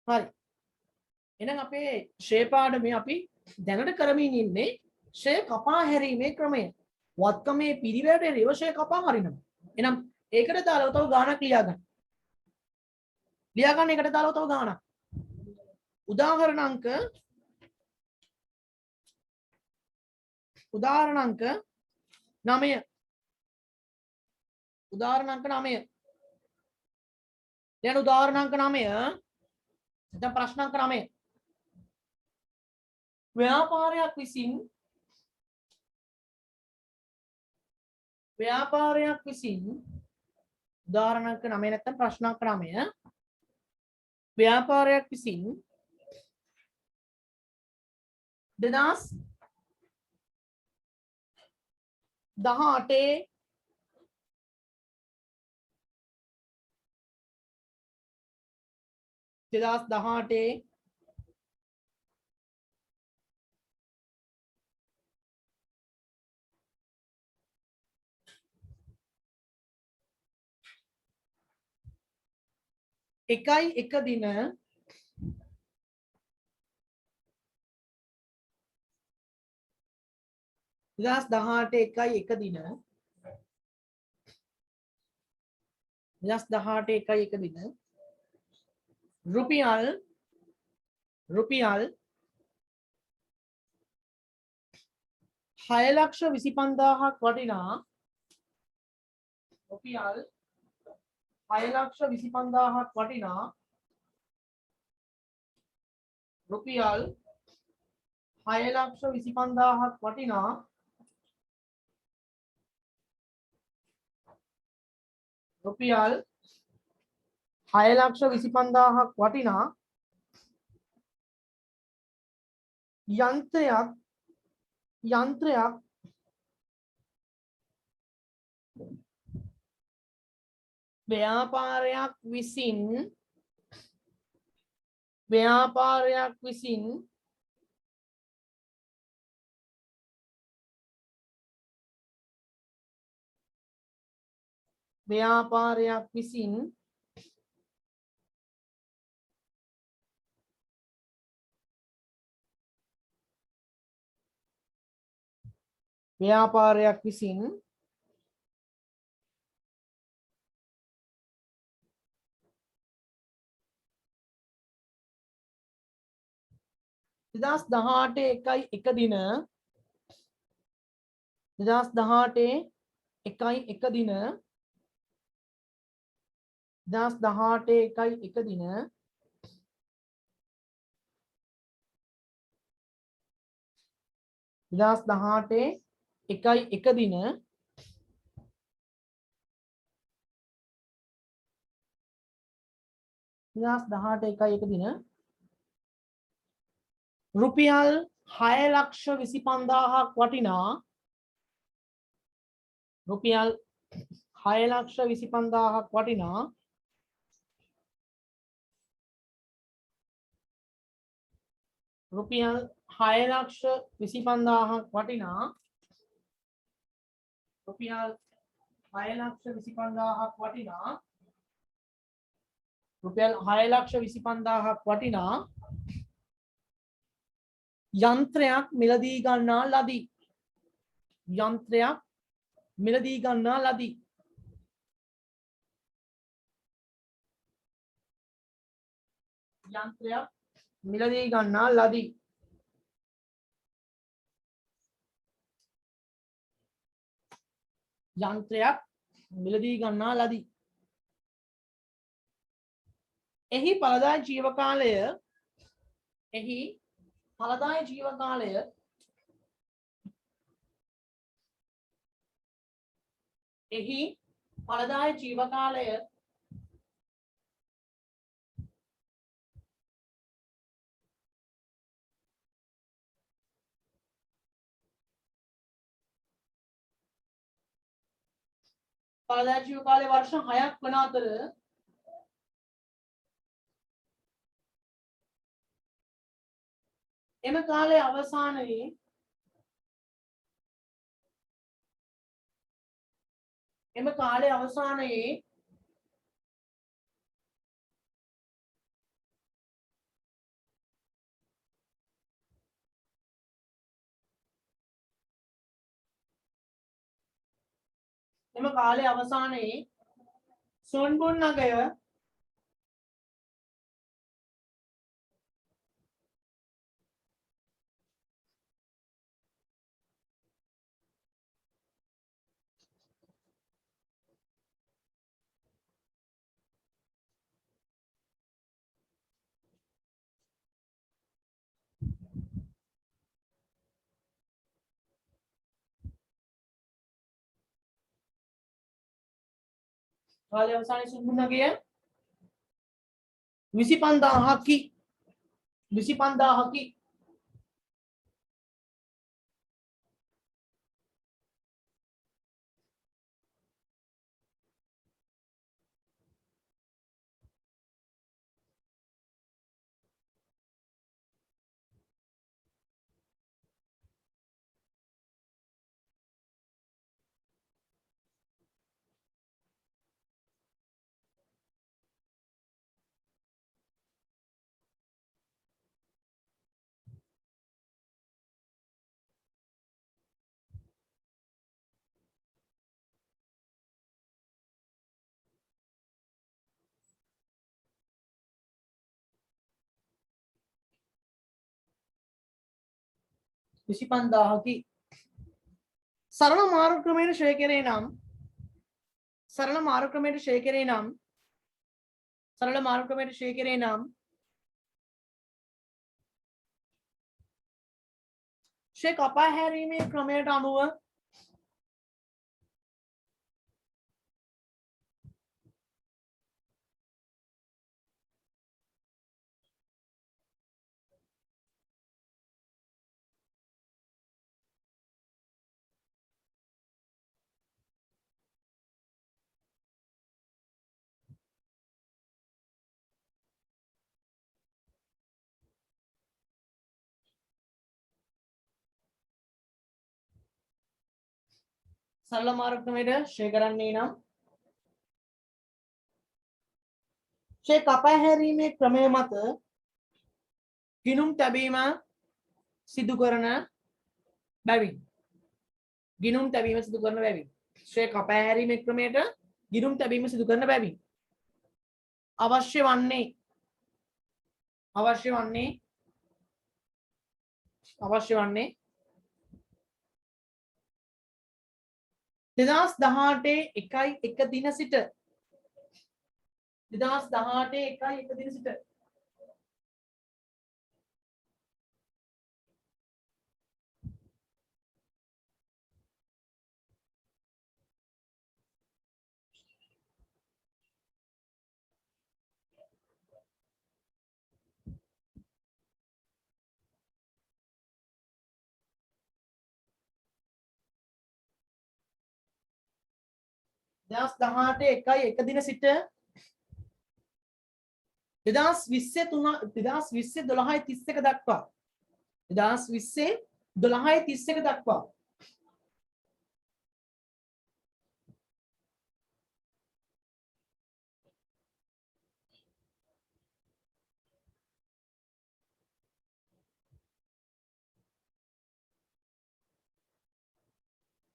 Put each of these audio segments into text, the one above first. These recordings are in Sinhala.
හරි. එහෙනම් අපේ ශ්‍රේ පාඩමේ අපි දැනට කරමින් ඉන්නේ ශ්‍රේ කපා හැරීමේ ක්‍රමය. වත්කමේ පිරිවැයට එරෙහිව ශ්‍රේ කපා හරිනවා. එහෙනම් ඒකට දාලා තව ගාණක් ලියා ගන්න. ලියා ගන්න එකට දාලා තව ගාණක්. උදාහරණ අංක 9. උදාහරණ අංක 9. දැන් උදාහරණ අංක 9. දැන් ප්‍රශ්න අංක 9. ව්‍යාපාරයක් විසින් උදාහරණ අංක 9 නැත්නම් ප්‍රශ්න අංක 9. ව්‍යාපාරයක් විසින් 2018 එකයි එක දින රුපියල් 6,25,000ක් වටිනා රුපියල් 6,25,000ක් වටිනා රුපියල් 6,25,000ක් වටිනා රුපියල් 6,25,000ක් වටිනා යන්ත්‍රයක් ව්‍යාපාරයක් විසින් දෙදස් දහඅටේ එකයි එක දින 2018 එකයි එක දින 2018 එකයි එක දින රුපියල් 6,25,000ක් වටිනා රුපියල් 6,25,000ක් වටිනා රුපියල් 6,25,000ක් වටිනා රුපියල් 6,25,000ක් වටිනා රුපියල් 6,25,000ක් වටිනා යන්ත්‍රයක් මිලදී ගන්නා ලදී. යන්ත්‍රයක් මිලදී ගන්නා ලදී. යන්ත්‍රයක් මිලදී ගන්නා ලදී. යන්ත්‍රයක් මිලදී ගන්නා ලදී. එහි ඵලදායී ජීව කාලය වර්ෂ 6ක් වන අතර එම කාලයේ අවසානයේ එම කාලේ අවසානයේ සුන්බුන් නගය කාලේ අවසානයේ සුන්බුන් නගය 25000කි 25000කි සරල මාර්ග ක්‍රමයට ශ්‍රේ කෙරේ නම් සරල මාර්ග ක්‍රමයට ශ්‍රේ කෙරේ නම් සරල මාර්ග ක්‍රමයට ශ්‍රේ කෙරේ නම් ශ්‍රේ කපා හැරීමේ ක්‍රමයට අනුව සරල මාර්ග ක්‍රමයට ශ්‍රේ කරන්නේ නම් ශ්‍රේ කපා හැරීමේ ක්‍රමය මත ගිණුම් තැබීම සිදු කරන බැවින් ගිණුම් තැබීම සිදු කරන බැවින් ශ්‍රේ කපා හැරීමේ ක්‍රමයට ගිණුම් තැබීම සිදු කරන බැවින් අවශ්‍ය වන්නේ 2018 1 දින සිට 2018 1 දින සිට දස් 18 1 දින සිට 2020 12/31 දක්වා 2020 12/31 දක්වා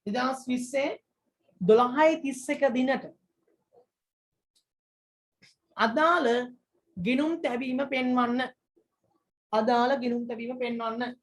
2020 12/31 දිනට අදාළ ගිණුම් තැබීම පෙන්වන්න අදාළ ගිණුම් තැබීම පෙන්වන්න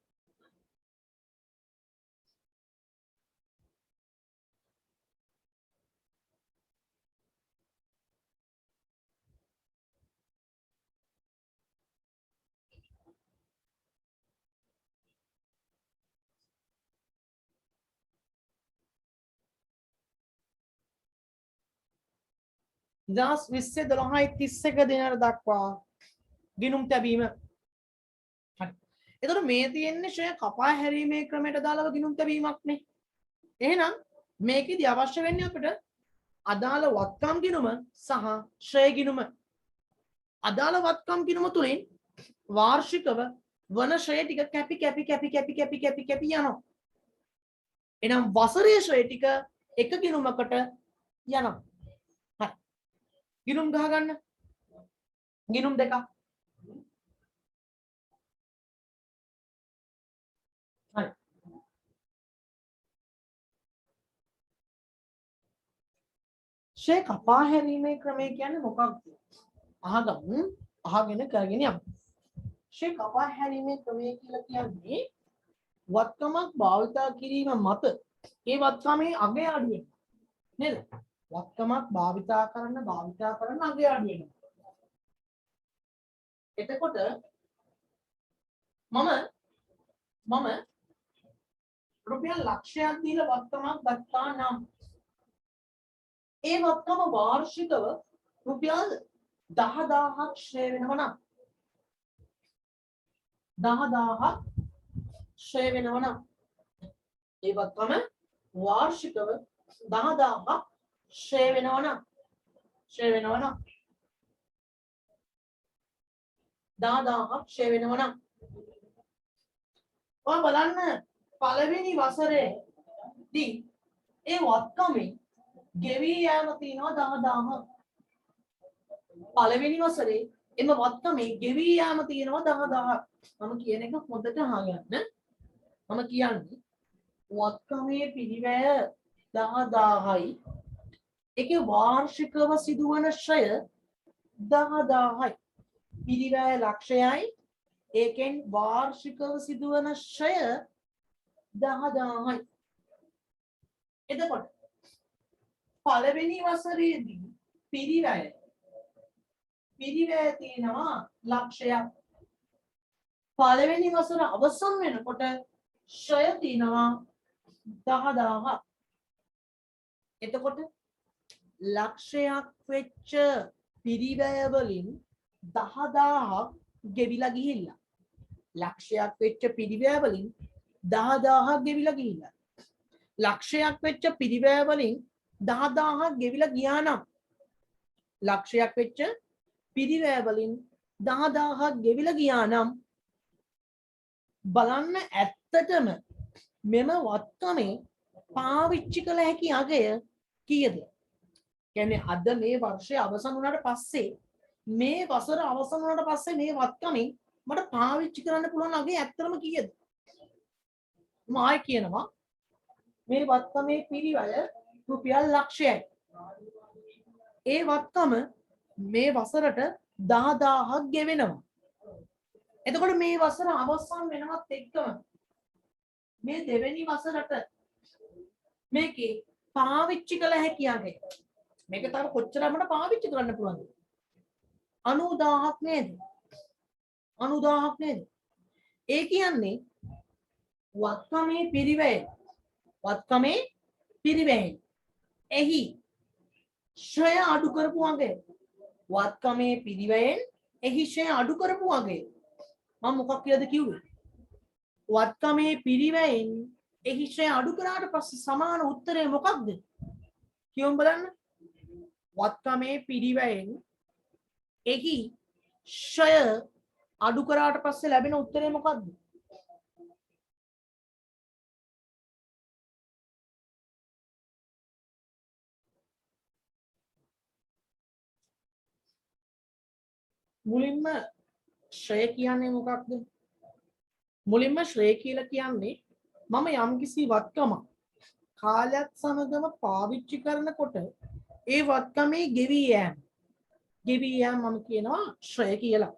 2020 12/31 දිනට දක්වා ගිණුම් තැබීම. හරි. එතකොට මේ තියෙන්නේ ශ්‍රේය කපා හැරීමේ ක්‍රමයට දාලව ගිණුම් තැබීමක්නේ. එහෙනම් මේකෙදි අවශ්‍ය වෙන්නේ අපිට අදාළ වත්කම් ගිණුම සහ ශ්‍රේය ගිණුම. අදාළ වත්කම් ගිණුම තුලින් වාර්ෂිකව වන ශ්‍රේය ටික කැපි යනවා. එහෙනම් වසරේ ශ්‍රේය ටික එක ගිණුමකට යනවා. හරි. ගිණුම් ගහ ගන්න. ගිණුම් දෙකක්. හරි. ෂේ කපා හැරීමේ ක්‍රමය කියන්නේ මොකක්ද? අහගමු. අහගෙන කරගෙන යමු. ෂේ කපා හැරීමේ ක්‍රමය කියලා කියන්නේ වත්කමක් භාවිතා කිරීම මත ඒ වත්කමේ අගය අඩු වෙනවා. නේද? වත්කමක් භාවිතා කරන අගය අඩු වෙනවා. එතකොට මම රුපියල් ලක්ෂයක් දීලා වත්කමක් ගත්තා නම් ඒ වත්කම වාර්ෂිකව රුපියල් 10000ක් ශ්‍රේ වෙනවා නම් 10000ක් ශ්‍රේ වෙනවා නම් ඒ වත්කම වාර්ෂිකව 10000ක් ශ්‍රේ වෙනවා නම් 10000ක් ශ්‍රේ වෙනවා නම් ඔය බලන්න පළවෙනි වසරේදී ඒ වත්කමේ ගෙවී යාම තියෙනවා 10000. පළවෙනි වසරේ එම වත්කමේ ගෙවී යාම තියෙනවා 10000. මම කියන එක හොඳට අහගන්න. මම කියන්නේ වත්කමේ පිරිවැය 10000යි. ඒකේ වාර්ෂිකව සිදුවන ශ්‍රය 10000යි. පිරිවැය ලක්ෂයයි. ඒකෙන් වාර්ෂිකව සිදුවන ශ්‍රය 10000යි. එතකොට පළවෙනි වසරේදී පිරිවැය තියෙනවා ලක්ෂයක්. පළවෙනි වසර අවසන් වෙනකොට ශ්‍රය තියෙනවා 10000ක්. එතකොට ලක්ෂයක් වෙච්ච පිරිවැය වලින් 10000ක් ගෙවිලා ගිහිල්ලා. ලක්ෂයක් වෙච්ච පිරිවැය වලින් 10000ක් ගෙවිලා ගිහිල්ලා. ලක්ෂයක් වෙච්ච පිරිවැය වලින් 10000ක් ගෙවිලා ගියා නම් ලක්ෂයක් වෙච්ච පිරිවැය වලින් 10000ක් ගෙවිලා ගියා නම් බලන්න ඇත්තටම මෙම වත්කමේ පාවිච්චි කළ හැකි අගය කීයද? කියන්නේ අද මේ වර්ෂය අවසන් වුණාට පස්සේ මේ වසර අවසන් වුණාට පස්සේ මේ වත්කමෙන් මට පාවිච්චි කරන්න පුළුවන් අගය ඇත්තටම කීයද? මම ආයෙ කියනවා මේ වත්කමේ පිරිවැය රුපියල් ලක්ෂයයි. ඒ වත්කම මේ වසරට 10000ක් ගෙවෙනවා. එතකොට මේ වසර අවසන් වෙනවත් එක්කම මේ දෙවෙනි වසරට මේකේ පාවිච්චි කළ හැකි අගය මේක තව කොච්චර අපිට පාවිච්චි කරන්න පුළුවන්ද? 90000ක් නේද? 90000ක් නේද? ඒ කියන්නේ වත්කමේ පිරිවැය එහි ශ්‍රය අඩු කරපු අගය. වත්කමේ පිරිවැයෙන් එහි ශ්‍රය අඩු කරපු අගය. මම මොකක් කියලාද කිව්වේ? වත්කමේ පිරිවැයෙන් එහි ශ්‍රය අඩු කරාට පස්සේ සමාන උත්තරය මොකක්ද? කියමු බලන්න. වත්කමේ පිරිවැයෙන් එහි ශ්‍රය අඩු කරාට පස්සේ ලැබෙන උත්තරය මොකක්ද? මුලින්ම ශ්‍රේ කියන්නේ මොකක්ද? මුලින්ම ශ්‍රේ කියලා කියන්නේ මම යම්කිසි වත්කමක් කාලයක් සමගම පාවිච්චි කරනකොට ඒ වත්කමේ ගෙවී යෑම මම කියනවා ශ්‍රේ කියලා.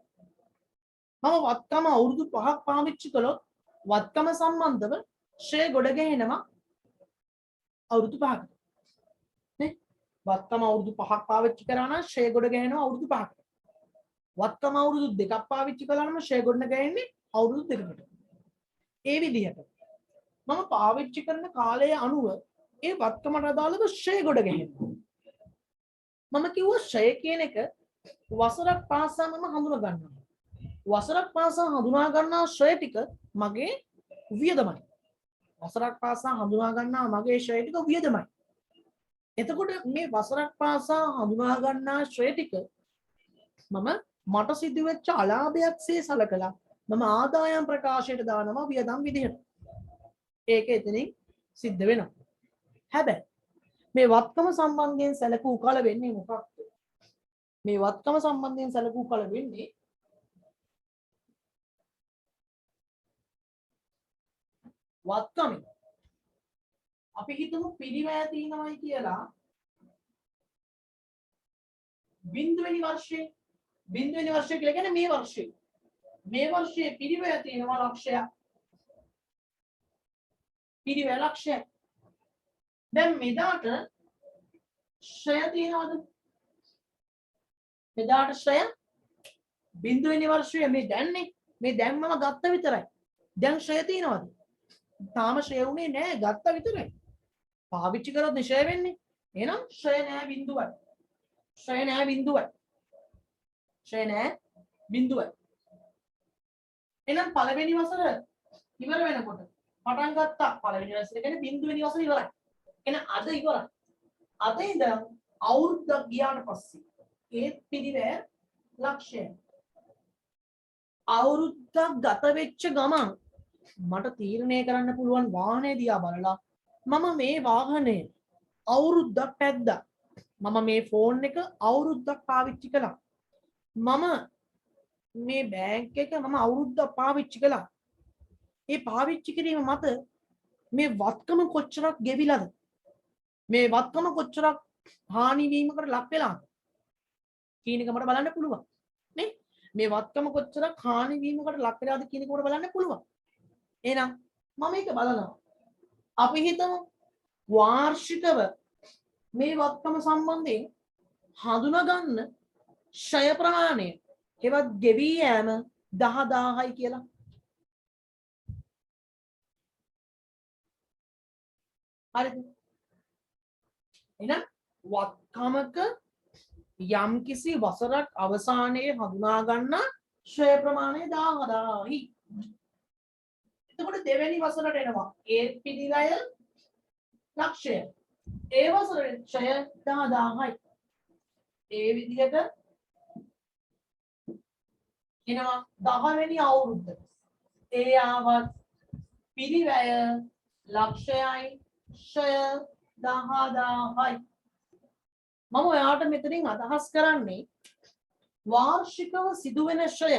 මම වත්කම අවුරුදු 5ක් පාවිච්චි කළොත් වත්කම සම්බන්ධව ශ්‍රේ ගොඩ ගැහෙනවා අවුරුදු 5කට. නේ? වත්කම අවුරුදු 5ක් පාවිච්චි කරා නම් ශ්‍රේ ගොඩ ගැහෙනවා අවුරුදු 5කට. වත්කම අවුරුදු 2ක් පාවිච්චි කළා නම් ශ්‍රේ ගොඩ ගැහෙන්නේ අවුරුදු 2කට. ඒ විදිහට මම පාවිච්චි කරන කාලය අනුව ඒ වත්කමට අදාළව ශ්‍රේ ගොඩ ගැහෙනවා. මම කිව්වා ශ්‍රේ කියන එක වසරක් පාසා මම හඳුනා ගන්නවා. වසරක් පාසා හඳුනා ගන්නා ශ්‍රේ ටික මගේ වියදමයි. වසරක් පාසා හඳුනා ගන්නා මගේ ශ්‍රේ ටික වියදමයි. එතකොට මේ වසරක් පාසා හඳුනා ගන්නා ශ්‍රේ ටික මම මට සිදුවෙච්ච අලාභයක්සේ සලකලා මම ආදායම් ප්‍රකාශයට දානවා වියදම් විදිහට. ඒක එතනින් සිද්ධ වෙනවා. හැබැයි මේ වත්කම සම්බන්ධයෙන් සැලකූ කල වෙන්නේ මොකක්ද? මේ වත්කම සම්බන්ධයෙන් සැලකූ කල වෙන්නේ වත්කම අපි හිතමු පිරිවැය තියෙනවායි කියලා බින්දුවෙනි වර්ෂයේ කියලා කියන්නේ මේ වර්ෂයේ. මේ වර්ෂයේ පිරිවැය තියෙනවා ලක්ෂයක්. පිරිවැය ලක්ෂයක්. දැන් මෙදාට ශ්‍රය තියෙනවද? මෙදාට ශ්‍රය බින්දුවෙනි වර්ෂයේ මේ දැන්නේ මේ දැන් මම ගත්ත විතරයි. දැන් ශ්‍රය තියෙනවද? තාම ශ්‍රය උනේ නෑ, ගත්ත විතරයි. පාවිච්චි කරොත් ශ්‍රය වෙන්නේ. එහෙනම් ශ්‍රය නෑ බින්දුවයි. ශ්‍රය නෑ බින්දුවයි. ශ්‍රය නෑ බින්දුවයි. එහෙනම් පළවෙනි වසර ඉවර වෙනකොට පටන් ගත්තා. පළවෙනි වසර කියන්නේ බින්දුවෙනි වසර ඉවරයි. එහෙනම් අද ඉවරයි. අද ඉඳන් අවුරුද්දක් ගියාට පස්සේ ඒ පිරිවැය ලක්ෂය. අවුරුද්දක් ගත වෙච්ච ගමන් මට තීරණය කරන්න පුළුවන් වාහනේ දිහා බලලා මම මේ වාහනේ අවුරුද්දක් පැද්දා. මම මේ ෆෝන් එක අවුරුද්දක් පාවිච්චි කළා. මම මේ බෑග් එක මම අවුරුද්දක් පාවිච්චි කළා. ඒ පාවිච්චි කිරීම මත මේ වත්කම කොච්චරක් ගෙවිලාද? මේ වත්කම කොච්චරක් හානි වීමකට ලක් වෙලාද? කියන එක මට බලන්න පුළුවන්. නේ? මේ වත්කම කොච්චරක් හානි වීමකට ලක් වෙලාද කියන එක මට බලන්න පුළුවන්. එහෙනම් මම මේක බලනවා. අපි හිතමු වාර්ෂිකව මේ වත්කම සම්බන්ධයෙන් හඳුනා ගන්න ෂය ප්‍රමාණය ඒවත් ගෙවි යෑම 10000යි කියලා. හරිද? එහෙනම් වත්කමක යම්කිසි වසරක් අවසානයේ හඳුනා ගන්න ශ්‍රය ප්‍රමාණය 10000යි. එතකොට දෙවෙනි වසරට එනවා ඒ පිරිවැය ලක්ෂය. ඒ වසරේ ශ්‍රය 10000යි. ඒ විදිහට එනවා 10 වෙනි අවුරුද්ද. ඒ ආවත් පිරිවැය ලක්ෂයයි ශ්‍රය 10000යි. මම ඔයාට මෙතනින් අදහස් කරන්නේ වාර්ෂිකව සිදුවෙන ශ්‍රය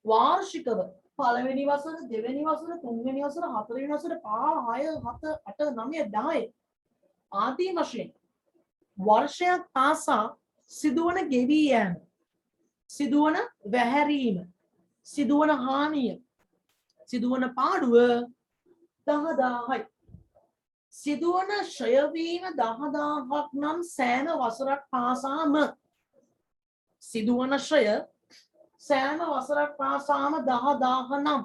වාර්ෂිකව පළවෙනි වසර, දෙවෙනි වසර, තුන්වෙනි වසර, හතරවෙනි වසර, 5, 6, 7, 8, 9, 10 ආදී වශයෙන් වර්ෂයක් පාසා සිදුවන ගෙවි යෑම, සිදුවන වැහැරීම, සිදුවන හානිය, සිදුවන පාඩුව 10000යි. සිදුවන ශ්‍රය වීම 10000ක් නම් සෑම වසරක් පාසාම සිදුවන ශ්‍රය සෑම වසරක් පාසාම 10000 නම්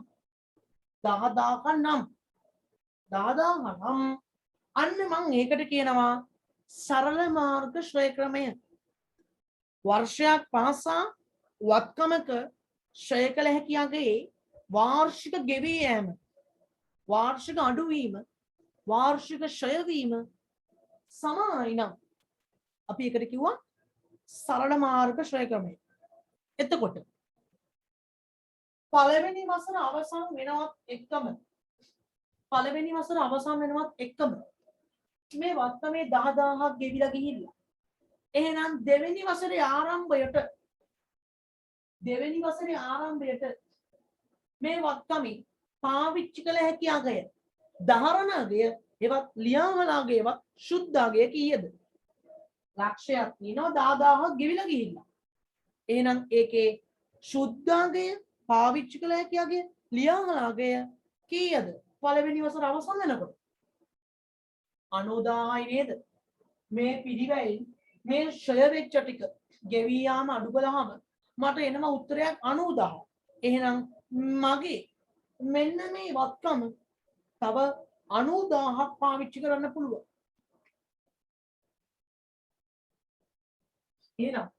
10000 නම් අන්න මම ඒකට කියනවා සරල මාර්ග ශ්‍රය ක්‍රමය. වර්ෂයක් පාසා වත්කමක ශ්‍රය කළ හැකියගේ වාර්ෂික ගෙවි යෑම, වාර්ෂික අඩුවීම, වාර්ෂික ශ්‍රය වීම සමානයි නම් අපි ඒකට කිව්වා සරල මාර්ග ශ්‍රය ක්‍රමය. එතකොට පළවෙනි වසර අවසන් වෙනවත් එක්කම මේ වත්කමේ 10000ක් ගෙවිලා ගිහිල්ලා. එහෙනම් දෙවෙනි වසරේ ආරම්භයට මේ වත්කමේ පාවිච්චි කළ හැකි අගය, ධාරණ අගය, ඒවත් ලියාවලාගය, ඒවත් සුද්ධාගය කීයද? ලක්ෂයක් තියෙනවා 10000ක් ගෙවිලා ගිහිල්ලා. එහෙනම් ඒකේ සුද්ධාගය, පාවිච්චි කළ හැකි අගය, ලියාවලාගය කීයද? පළවෙනි වසර අවසන් වෙනකොට 90000යි නේද? මේ පිරිවැයෙන් මේ ශ්‍රය වෙච්ච ටික ගෙවී යාම අඩු කළාම මට එනම උත්තරයක් 90000. එහෙනම් මගේ මෙන්න මේ වත්කම තව 90000ක් පාවිච්චි කරන්න පුළුවන්. එහෙනම්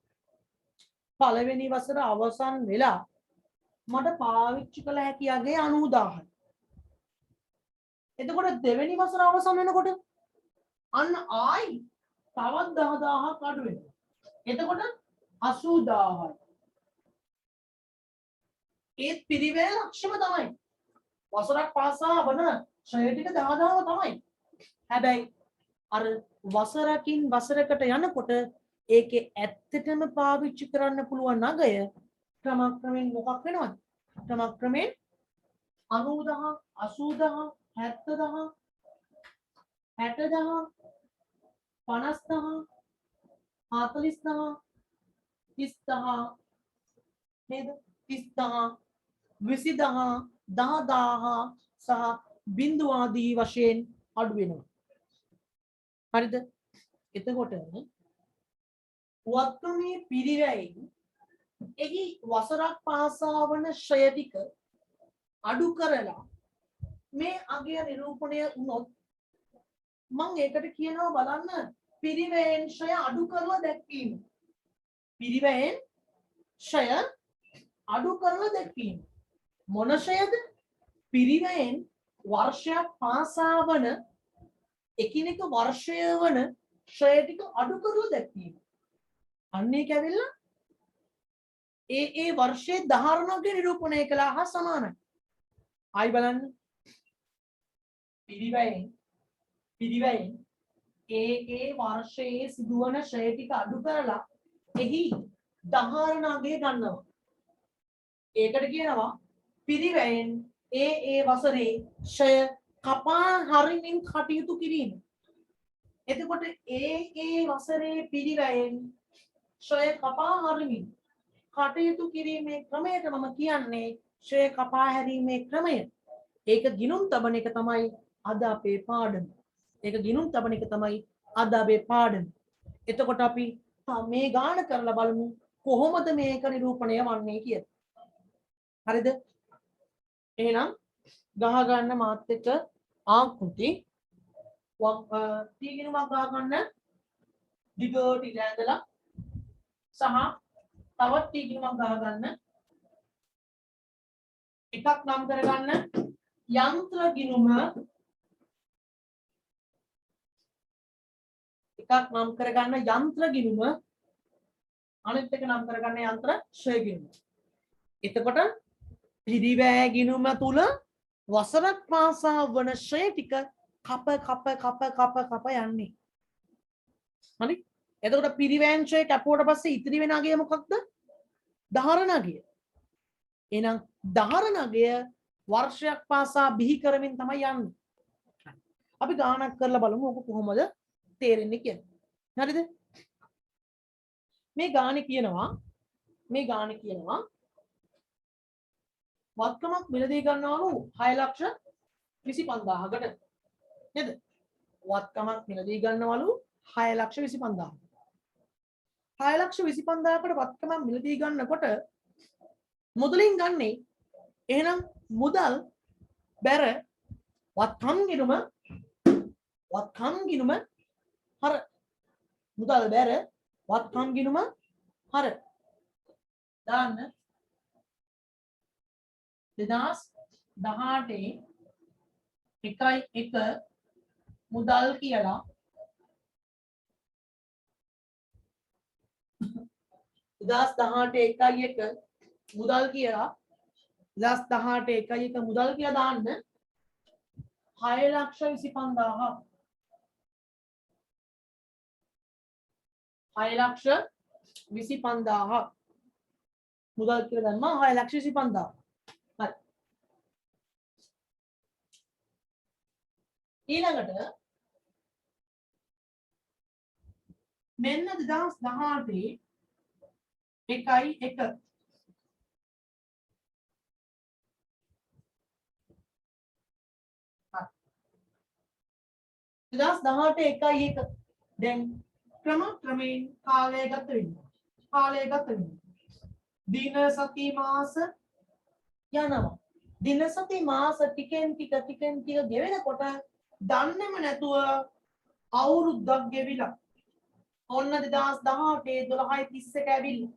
පළවෙනි වසර අවසන් වෙලා මට පාවිච්චි කළ හැකි අගේ 90000යි. එතකොට දෙවෙනි වසර අවසන් වෙනකොට අන්න ආයි තවත් 10000ක් අඩු වෙනවා. එතකොට 80000යි. ඒත් පිරිවැය ලක්ෂම තමයි. වසරක් පාසා වන ශ්‍රය ටික 10000 තමයි. හැබැයි අර වසරකින් වසරකට යනකොට ඒකේ ඇත්තටම පාවිච්චි කරන්න පුළුවන් අගය ක්‍රමක්‍රමයෙන් මොකක් වෙනවද? ක්‍රමක්‍රමයෙන් 90000, 80000, 70000, 60000, 50000, 40000, 30,000 නේද? 30,000 20,000 10,000 සහ බිඳුව ආදී වශයෙන් අඩු වෙනවා. හරිද? එතකොට වත්කමේ පිරිවැයෙන් එහි වසරක් පාසා වන ශ්‍රය ටික අඩු කරලා මේ අගය නිරූපණය වුණොත් මම ඒකට කියනවා බලන්න පිරිවැයෙන් ශ්‍රය අඩු කරලා දැක්වීම. පිරිවැයෙන් ශ්‍රය අඩු කරලා දැක්වීම. මොන ශ්‍රයද? පිරිවැයෙන් වර්ෂයක් පාසා වන එකිනෙක වර්ෂය වන ශ්‍රය ටික අඩු කරලා දැක්වීම. අන්න ඒක ඇවිල්ලා ඒ වර්ෂයේ ධාරණක නිරූපණය කළා හා සමානයි. ආයි බලන්න. පිරිවැයෙන් ඒ වර්ෂයේ සිදුවන ශ්‍රය ටික අඩු කරලා එහි ධාරණාගය ගන්නවා. ඒකට කියනවා පිරිවැයෙන් ඒ වසරේ ශ්‍රය කපා හරිමින් කටයුතු කිරීම. එතකොට ඒ වසරේ පිරිවැයෙන් ශ්‍රය කපා හරිමින් කටයුතු කිරීමේ ක්‍රමයට මම කියන්නේ ශ්‍රය කපා හැරීමේ ක්‍රමය. ඒක ගිනුම් තබන එක තමයි අද අපේ පාඩම. එතකොට අපි මේ ගාන කරලා බලමු කොහොමද මේක නිරූපණය වන්නේ කියලා. හරිද? එහෙනම් ගහ ගන්න මාත් එක්ක ආකෘති තීගිනුමක් ගහ ගන්න දිගට ඉඳ ඇඳලා සහ තවත් තීගිනුමක් ගහ ගන්න එකක් නම් කරගන්න යන්ත්‍ර ගිනුම අනිත් එක නම් කරගන්න යන්ත්‍ර ශ්‍රය ගිනුම. එතකොට පිරිවැය ගිනුම තුල වසරක් පාසා වන ශ්‍රය ටික කප යන්නේ. හරි? එතකොට පිරිවැයෙන් ශ්‍රය කැපුවට පස්සේ ඉතිරි වෙන අගය මොකක්ද? ධාරණාගය. එහෙනම් ධාරණාගය වර්ෂයක් පාසා බිහි කරමින් තමයි යන්නේ. අපි ගානක් කරලා බලමු ඔක කොහොමද තේරෙන්නේ කියලා. හරිද? මේ ගානේ කියනවා වත්කමක් මිලදී ගන්නවලු 6,25,000කට. නේද? වත්කමක් මිලදී ගන්නවලු 6,25,000. 6,25,000කට වත්කමක් මිලදී ගන්නකොට මුදලින් ගන්නේ එහෙනම් මුදල් බැර වත්කම් ගිණුම හර මුදල් බැර වත්කම් ගිණුම හර දාන්න 2018 1 මුදල් කියලා 2018 1 මුදල් කියලා 2018 1 මුදල් කියලා දාන්න 6,25,000 6,25,000 මුදල් කියලා දැම්මා 6,25,000. හරි. ඊළඟට මෙන්න 2018 1 2018 දැන් ක්‍රමයෙන් කාලය ගත වෙනවා. දින සති මාස යනවා. දින සති මාස ටිකෙන් ටික ගෙවෙනකොට දන්නේම නැතුව අවුරුද්දක් ගෙවිලා. ඔන්න 2018 12:31 ඇවිල්ලා.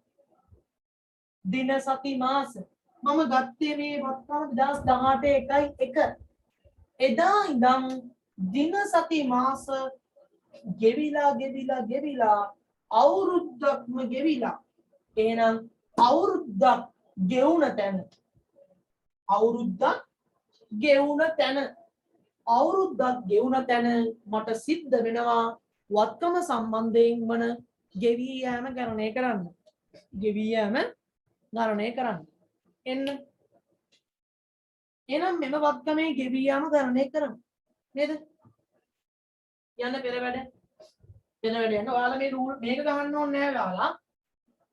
දින සති මාස මම ගත්තේ මේ වත්කම 2018 1 එදා ඉඳන් දින සති මාස ගෙවිලා අවුරුද්දක්ම ගෙවිලා. එහෙනම් අවුරුද්දක් ගෙවුන තැන මට සිද්ධ වෙනවා වත්කම සම්බන්ධයෙන් වන ගෙවී යෑම ගණනය කරන්න. එන්න එහෙනම් මෙම වත්කමේ ගෙවී යාම ගණනය කරමු. නේද? යන්න පෙර වැඩ යන්න. ඔයාලා මේ රූල් මේක ගහන්න ඕනේ නැහැ ඔයාලා.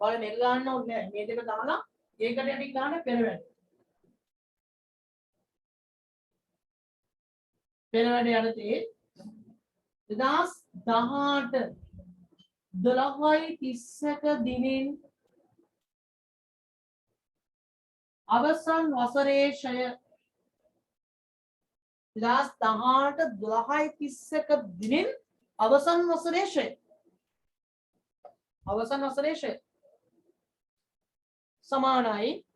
ඔයාලා මේක ගන්න ඕනේ නැහැ. මේ දෙක දාලා ඒකට යටි ගන්න පෙරවැඩ. පෙරවැඩ යටතේ 2018 12:31 දිනින් අවසන් වසරේ ෂය 2018 12:31 දිනින් අවසන් වසරේ ෂය අවසන් වසරේ ෂය සමානයි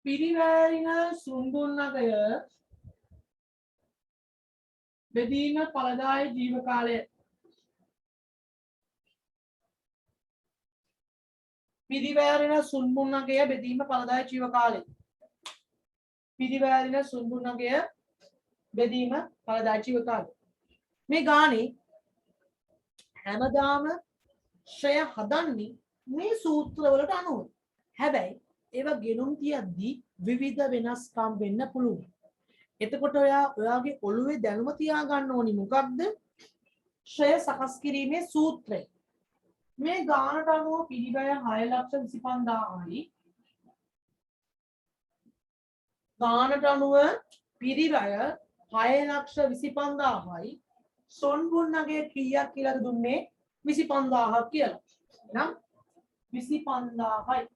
පිරිවැරින සුන්බුන්නකය බෙදීම ඵලදායී ජීව කාලය පිරිවැරින සුන්බුන්නකය බෙදීම ඵලදායී ජීව කාලය පිරිවැරින සුන්බුන්නකය බෙදීම ඵලදායී ජීව කාලය මේ ගානේ හැමදාම ශ්‍රය හදන්නේ මේ සූත්‍රවලට අනුව හැබැයි ඒවා ගෙනුම් තියද්දී විවිධ වෙනස්කම් වෙන්න පුළුවන්. එතකොට ඔයාගේ ඔළුවේ දැනුම තියාගන්න ඕනි මොකක්ද? ශ්‍රය සකස් කිරීමේ සූත්‍රය. මේ ගානට අනුව පිරිවැය 6,25,000යි. ගානට අනුව පිරිවැය 6,25,000යි. සොන්බුන්නගේ කීයක් කියලාද දුන්නේ? 25,000ක් කියලා. එහෙනම් 25,000යි.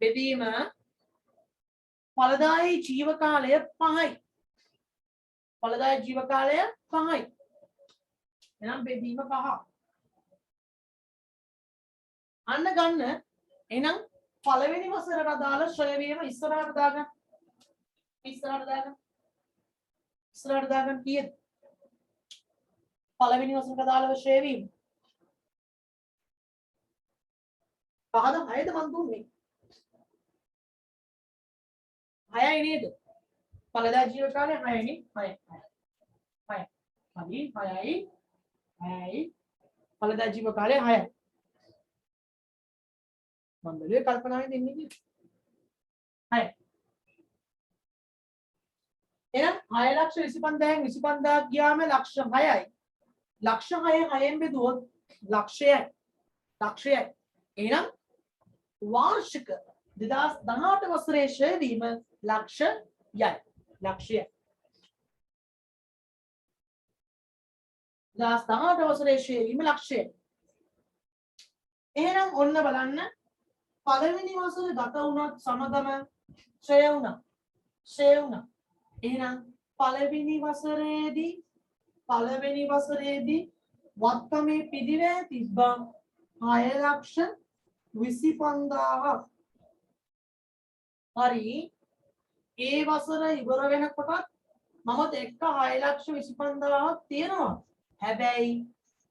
බෙදීම ඵලදායී ජීව කාලය 5යි. ඵලදායී ජීව කාලය 5යි. එහෙනම් බෙදීම 5. අන්න ගන්න. එහෙනම් පළවෙනි වසරට අදාළ ශ්‍රය වීම ඉස්සරහට දාගන්න. ඉස්සරහට දාගන්න කීයද? පළවෙනි වසරට අදාළව ශ්‍රය වීම. 5ද 6ද මන් දුන්නේ? 6යි නේද? ඵලදායී ජීව කාලය 6යි නේ? 6. හරි 6යි. ඵලදායී ජීව කාලය 6යි. මම බැලුවේ කල්පනාවෙන් දෙන්නේ කියලා. 6යි. එහෙනම් 6,25,000න් 25,000ක් ගියාම ලක්ෂ 6යි. ලක්ෂ 6 6ෙන් බෙදුවොත් ලක්ෂයයි. එහෙනම් වාර්ෂික 2018 වසරේ ශ්‍රය වීම ලක්ෂයයි. 2018 වසරේ ශ්‍රය වීම ලක්ෂයයි. එහෙනම් ඔන්න බලන්න පළවෙනි වසරේ ගත වුණත් සමගම ශ්‍රය වුණා. එහෙනම් පළවෙනි වසරේදී වත්කමේ පිරිවැය තිබ්බා 6,25,000ක්. හරි ඒ වසර ඉවර වෙනකොටත් මම එක්ක 6,25,000ක් තියෙනවා. හැබැයි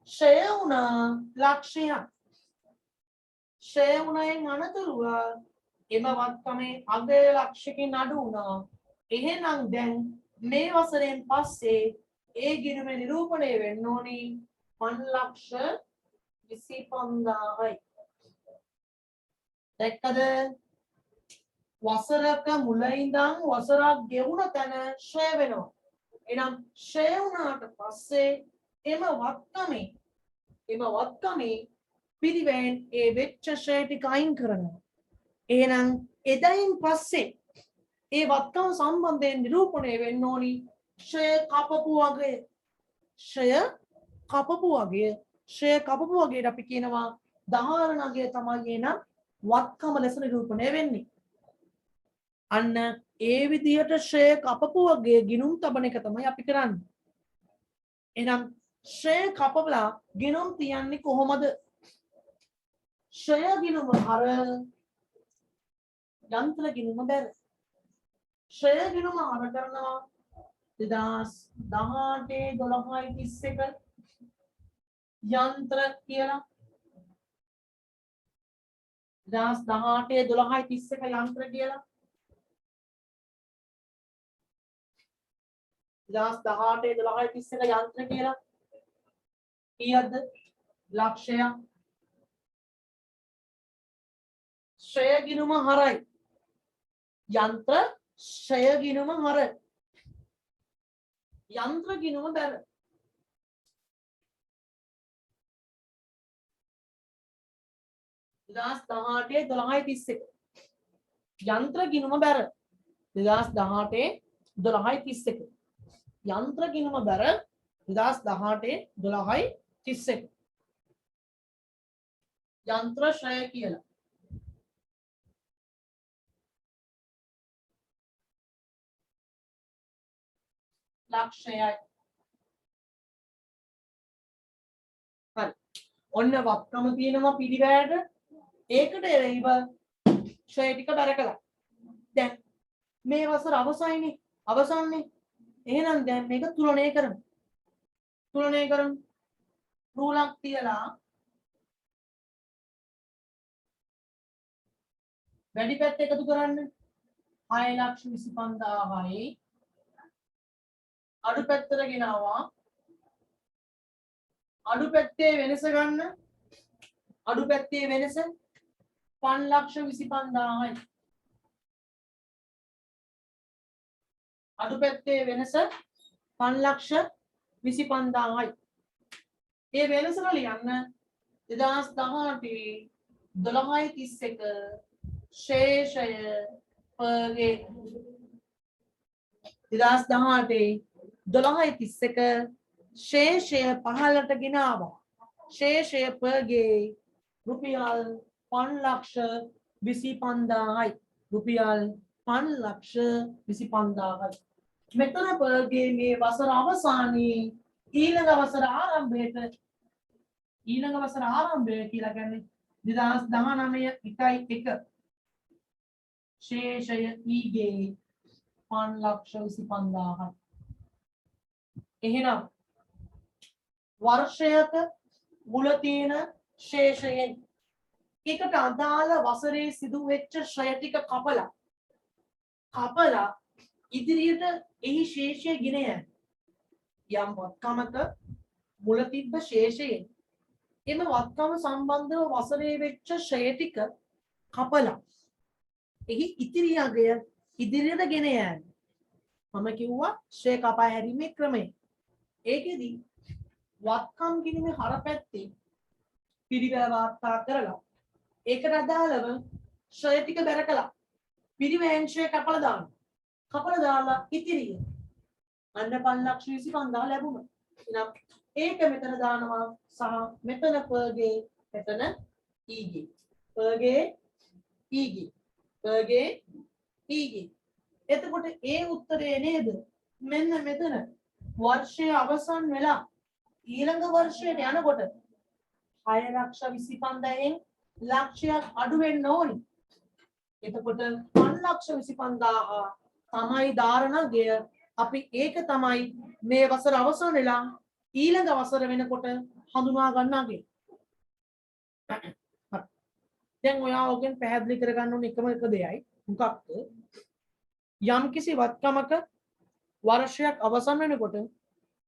ශ්‍රය වුණා ලක්ෂයක්. ශ්‍රය වුණායින් අනතුරුව එම වත්කමේ අගය ලක්ෂකින් අඩු වුණා. එහෙනම් දැන් මේ වසරෙන් පස්සේ ඒ ගිණුම නිරූපණය වෙන්න ඕනි 5,25,000යි. දැක්කද? වසරක මුල ඉඳන් වසරක් ගෙවුන තැන ශ්‍රය වෙනවා. එහෙනම් ශ්‍රය වුණාට පස්සේ එම වත්කමේ පිරිවෙන් ඒ වෙච්ච ශ්‍රය ටික අයින් කරනවා. එහෙනම් එදයින් පස්සේ ඒ වත්කම සම්බන්ධයෙන් නිරූපණය වෙන්න ඕනි ශ්‍රය කපපු වගේට අපි කියනවා ධාරණගය තමයි එන වත්කම ලෙස නිරූපණය වෙන්නේ. අන්න ඒ විදිහට ශ්‍රය කපපු වගේ ගිණුම් තබන එක තමයි අපි කරන්නේ. එහෙනම් ශ්‍රය කපලා ගිණුම් තියන්නේ කොහොමද? ශ්‍රය ගිණුම හර යන්ත්‍ර ගිණුම බැර. ශ්‍රය ගිණුම හර කරනවා 2018 12:31 යන්ත්‍ර කියලා. 2018 12:31 යන්ත්‍ර කියලා. 2018 12:31 යන්ත්‍ර කියලා. කීයද? ලක්ෂයක්. ශ්‍රය ගිණුම හරයි. යන්ත්‍ර ෂය ගිණුම හර යන්ත්‍ර ගිණුම බැර 2018 12:31 යන්ත්‍ර ගිණුම බැර 2018 12:31 යන්ත්‍ර ගිණුම බැර 2018 12:31 යන්ත්‍ර ශ්‍රය කියලා ලක්ෂයයි හරි ඔන්න වක්කම තියෙනවා පිළිවෙලට ඒකට එරෙහිව ශ්‍රය ටික බැර කළා දැන් මේ වසර අවසන්නේ එහෙනම් දැන් මේක තුලනය කරමු රූලක් තියලා වැඩි පැත්ත එකතු කරන්න 6,25,000යි අඩු පැත්තට ගෙනාවා අඩු පැත්තේ වෙනස ගන්න අඩු පැත්තේ වෙනස 5,25,000යි අඩු පැත්තේ වෙනස 5,25,000යි ඒ වෙනසම ලියන්න 2018 12:31 ශේෂය පගේ 2018 12:31 ශේෂය පහළට ගෙනාවා ශේෂය පගේ රුපියල් 5,25,000යි රුපියල් 5,25,000යි මෙතන පගේ මේ වසර අවසානයේ ඊළඟ වසර ආරම්භය කියලා කියන්නේ 2019 ශේෂය ඊගේ 5,25,000යි එහෙනම් වර්ෂයක මුල තියෙන ශේෂයෙන් එකට අදාළ වසරේ සිදු වෙච්ච ශ්‍රය ටික කපලා ඉදිරියට එහි ශේෂය ගෙන යන්න යම් වත්කමක මුල තිබ්බ ශේෂයෙන් එම වත්කම සම්බන්ධව වසරේ වෙච්ච ශ්‍රය ටික කපලා එහි ඉතිරි අගය ඉදිරියට ගෙන යන්න මම කිව්වා ශ්‍රේ කපා හැරීමේ ක්‍රමය ඒකෙදි වත්කම් ගිණීමේ හරපැත්තේ පිරිවැය වාර්තා කරලා ඒකට අදාළව ශ්‍රය ටික බැර කළා පිරිවැයෙන් ශ්‍රය කපලා දාලා ඉතිරිය අන්න 5,25,000 ලැබුණා එහෙනම් ඒක මෙතන දානවා සහ මෙතන පගේ මෙතන ඊගේ පගේ එතකොට ඒ උත්තරේ නේද මෙන්න මෙතන වර්ෂය අවසන් වෙලා ඊළඟ වර්ෂයට යනකොට 6,25,000න් ලක්ෂයක් අඩු වෙන්න ඕනි. එතකොට 5,25,000 තමයි ධාරණගය. අපි ඒක තමයි මේ වසර අවසන් වෙලා ඊළඟ වසර වෙනකොට හඳුනා ගන්නාගේ. දැන් ඔයා ඔකෙන් පැහැදිලි කරගන්න ඕන එකම එක දෙයයි. මොකක්ද? යම්කිසි වත්කමක වර්ෂයක් අවසන් වෙනකොට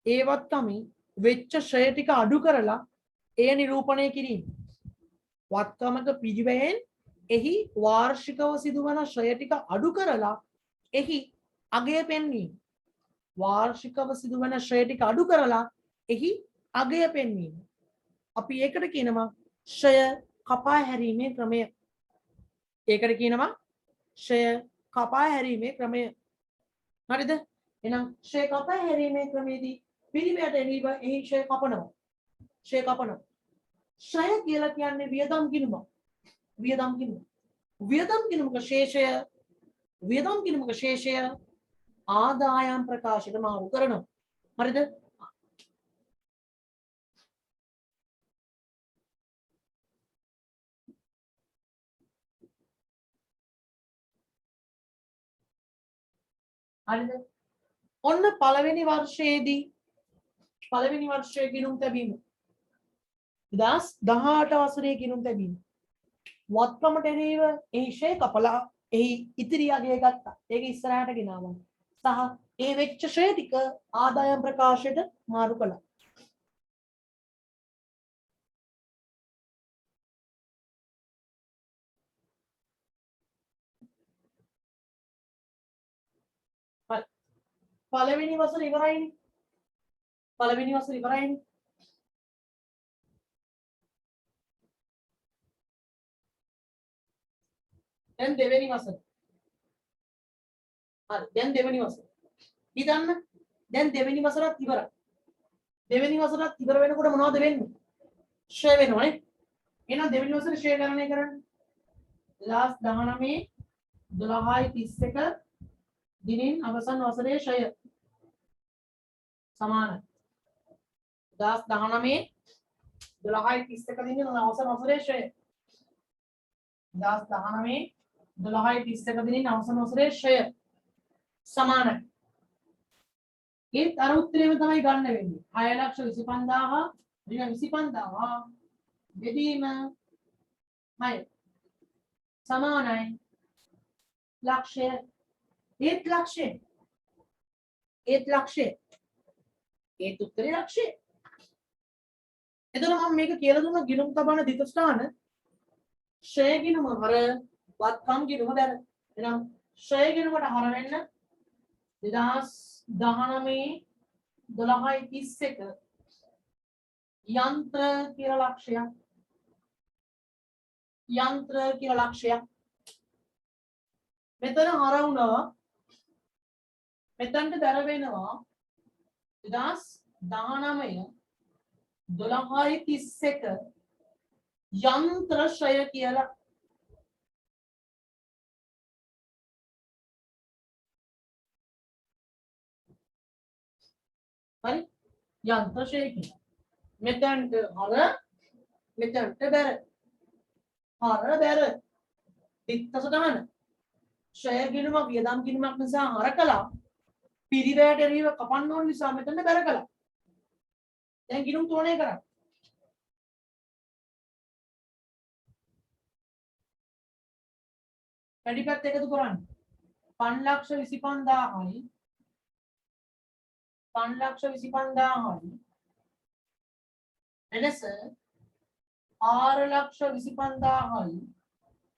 ඒ වත්කමේ වෙච්ච ශ්‍රය ටික අඩු කරලා එය නිරූපණය කිරීම. වත්කමක පිරිවැයෙන් එහි වාර්ෂිකව සිදුවන ශ්‍රය ටික අඩු කරලා එහි අගය පෙන්වීම. වාර්ෂිකව සිදුවන ශ්‍රය ටික අඩු කරලා එහි අගය පෙන්වීම. අපි ඒකට කියනවා ශ්‍රය කපා හැරීමේ ක්‍රමය. ඒකට කියනවා ශ්‍රය කපා හැරීමේ ක්‍රමය. හරිද? එහෙනම් ශ්‍රය කපා හැරීමේ ක්‍රමයේදී පිළිවෙලට එනීව එහි ශ්‍රය කපනවා. ශ්‍රය කියලා කියන්නේ වියදම් ගිණුම. වියදම් ගිණුමක ශේෂය ආදායම් ප්‍රකාශයට මාරු කරනවා. හරිද? හරිද? ඔන්න පළවෙනි වර්ෂයේ ගිණුම් තැබීම 2018 වසරේ ගිණුම් තැබීම වත්කමට එරෙහිව එහි ශ්‍රය කපලා එහි ඉතිරි අගය ගත්තා. ඒක ඉස්සරහට ගෙනාවා. සහ ඒ වෙච්ච ශ්‍රය ටික ආදායම් ප්‍රකාශයට මාරු කළා. පළවෙනි වසර ඉවරයිනේ. පළවෙනි වසර ඉවරයිනේ. දැන් දෙවෙනි වසර. හරි. දැන් දෙවෙනි වසර. හිතන්න. දැන් දෙවෙනි වසරත් ඉවරයි. දෙවෙනි වසරත් ඉවර වෙනකොට මොනවද වෙන්නේ? ෂේ වෙනවනේ. එහෙනම් දෙවෙනි වසරේ ෂේ ගණනය කරන්න. 2019 12.31 දිනින් අවසන් වසරේ ෂය සමානයි. 2019 12.31 දිනින් අවසන් වසරේ ෂය 2019 12.31 දිනින් අවසන් වසරේ ෂය සමානයි. ඒත් අර උත්තරේම තමයි ගන්න වෙන්නේ. 6,25,000 ඍණ 25,000 බෙදීම 6 සමානයි ලක්ෂය. ඒත් ලක්ෂය. ඒත් ලක්ෂය. ඒත් උත්තරේ ලක්ෂය. එතකොට මම මේක කියලා දුන්නා ගිණුම් තබන දිතස්ථාන ශ්‍රේය ගිණුම හර වත්කම් ගිණුම දැන. එහෙනම් ශ්‍රේය ගිණුමට හර වෙන්න 2019 12.31 යන්ත්‍ර කියලා ලක්ෂයක්. යන්ත්‍ර කියලා ලක්ෂයක්. මෙතන හර වුණා. මෙතනට දර වෙනවා 2019 12.31 යන්ත්‍ර ශ්‍රය කියලා. හරි යන්ත්‍ර ශ්‍රය කියලා. මෙතනට හර මෙතනට බැර. හර බැර. පිටසටහන. ශ්‍රය ගිණුමක් වියදම් ගිණුමක් නිසා හර කළා. පිරිවැයට එරෙහිව කපන්න ඕන නිසා මෙතනට බැර කළා. දැන් ගිණුම් තෝරණය කරන්න. වැඩිපැත්ත එකතු කරන්න. 5,25,000යි 5,25,000යි වෙනස 4,25,000යි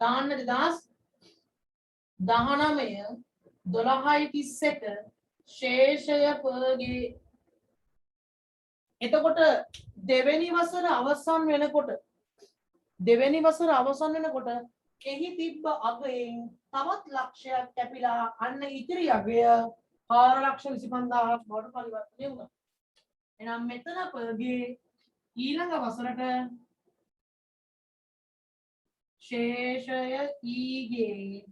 දාන්න 2019 12.31 ශේෂය පගේ. එතකොට දෙවෙනි වසර අවසන් වෙනකොට එහි තිබ්බ අගයෙන් තවත් ලක්ෂයක් කැපිලා අන්න ඉතිරි අගය 4,25,000ක් බවට පරිවර්තනය වුණා. එහෙනම් මෙතන පගේ ඊළඟ වසරට ශේෂය ඊගේ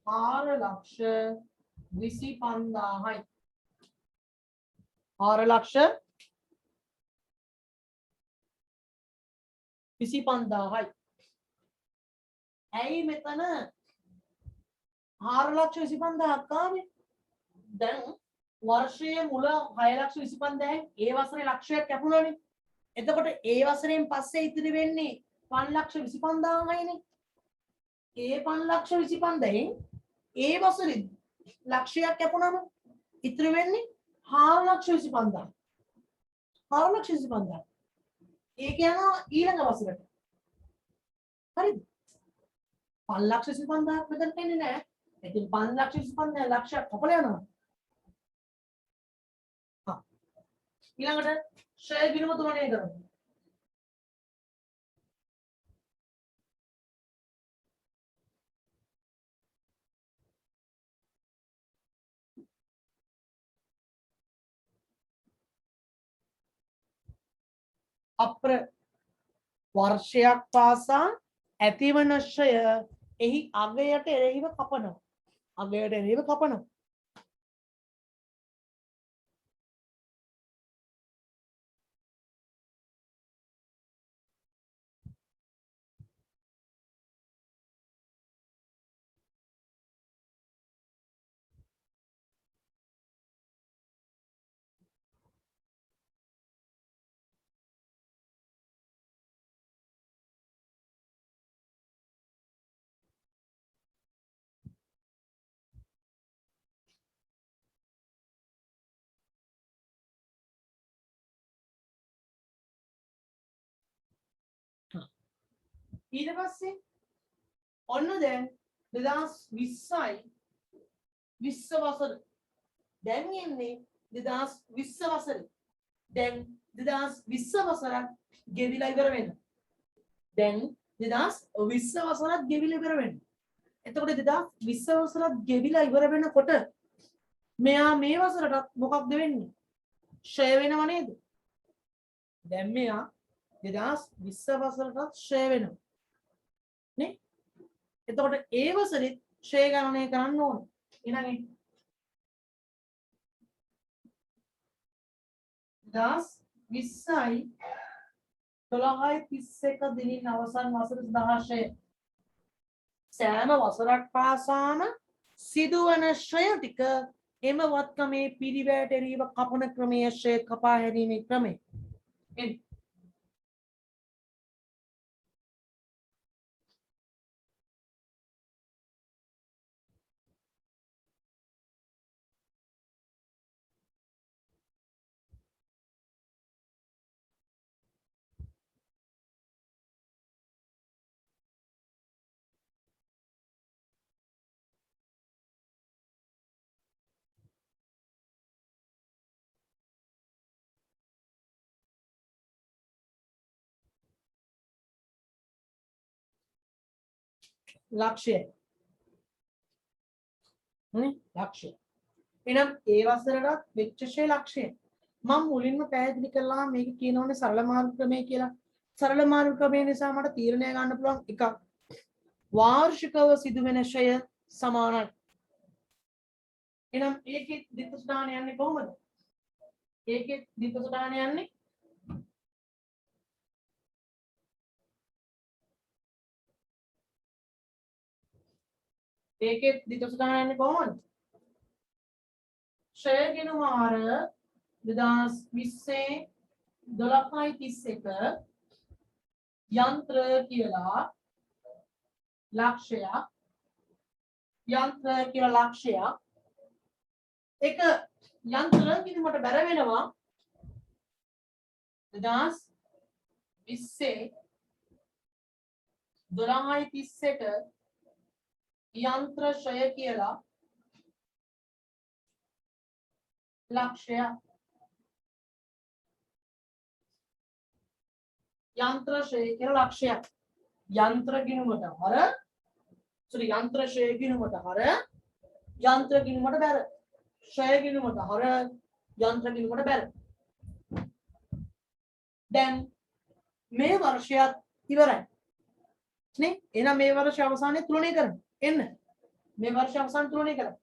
4,25,000යි. 4,25,000යි. ඇයි මෙතන 4,25,000ක් ආවේ? දැන් වර්ෂයේ මුල 6,25,000යි ඒ වසරේ ලක්ෂයක් කැපුණානේ. එතකොට ඒ වසරෙන් පස්සේ ඉතිරි වෙන්නේ 5,25,000යිනේ. ඒ 5,25,000න් ඒ වසරේ ලක්ෂයක් කැපුණාම ඉතිරි වෙන්නේ 4,25,000. 4,25,000. ඒක යනවා ඊළඟ වසරට. හරිද? 5,25,000ක් මෙතන එන්නේ නැහැ. ඉතින් 5,25,000 ලක්ෂයක් කපලා යනවා. හා. ඊළඟට ෂෙයා ගිණුම තුනනේ කරමු. අප්‍ර වර්ෂයක් පාසා ඇතිවන ශ්‍රය එහි අගයට එරෙහිව කපනවා. අගයට එරෙහිව කපනවා. ඊට පස්සේ ඔන්න දැන් 2020යි 20 වසර දැන් එන්නේ 2020 වසරේ. දැන් 2020 වසරක් ගෙවිලා ඉවර වෙන්න. දැන් 2020 වසරක් ගෙවිලා ඉවර වෙන්න. එතකොට 2020 වසරත් ගෙවිලා ඉවර වෙනකොට මෙයා මේ වසරටත් මොකක්ද වෙන්නේ? ෂය වෙනව නේද? දැන් මෙයා 2020 වසරටත් ෂය වෙනවා. නේ? එතකොට ඒ වසරෙත් ෂය ගණනය කරන්න ඕනේ. එහෙනම් 2020යි 12යි 31 දිනින් අවසන් වසර 16 සෑම වසරක් පාසාම සිදුවන ශ්‍රය ටික එම වත්කමේ පිරිවැටරීම කපන ක්‍රමයේ ශ්‍රය කපා හැරීමේ ක්‍රමය. ලක්ෂය. ලක්ෂය. එහෙනම් ඒ වසරට වෙච්ච ශ්‍රේ ලක්ෂය. මම මුලින්ම පැහැදිලි කළා මේක කියනෝනේ සරල මාර්ග ක්‍රමය කියලා. සරල මාර්ග ක්‍රමය නිසා මට තීරණය ගන්න පුළුවන් එකක්. වාර්ෂිකව සිදුවෙන ශ්‍රය සමානයි. එහෙනම් ඒකේ ද්විත ස්ථාන යන්නේ කොහොමද? ඒකේ ද්විත ස්ථාන යන්නේ ඒකේ ද්විත ස්ථාන යන්නේ කොහොමද? ශ්‍රය ගිණුමාර 2020 12.31 යන්ත්‍ර කියලා ලක්ෂයක් එක යන්ත්‍ර කිනුමට බැර වෙනවා 2020 12.31 යන්ත්‍ර ශ්‍රය කියලා ලක්ෂයක් යන්ත්‍ර ශ්‍රය කියලා ලක්ෂයක් යන්ත්‍ර ගිණුමට හර යන්ත්‍ර ශ්‍රය ගිණුමට හර යන්ත්‍ර ගිණුමට බැර ශ්‍රය ගිණුමට හර යන්ත්‍ර ගිණුමට බැර දැන් මේ වර්ෂයත් ඉවරයි නේ එහෙනම් මේ වර්ෂ අවසානයේ තුලනය කරමු එන්න මේ වර්ෂ අවසාන තුලනය කරමු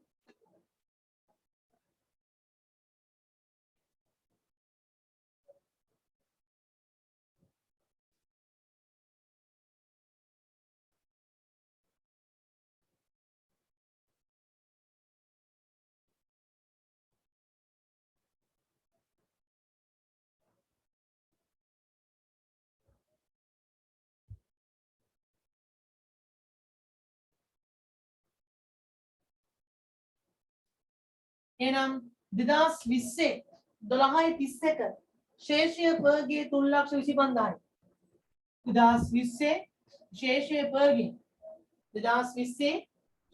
එහෙනම් 2020 12.31 ශේෂය පර්ගේ 3,25,000යි 2020 ශේෂය පර්ගේ 2020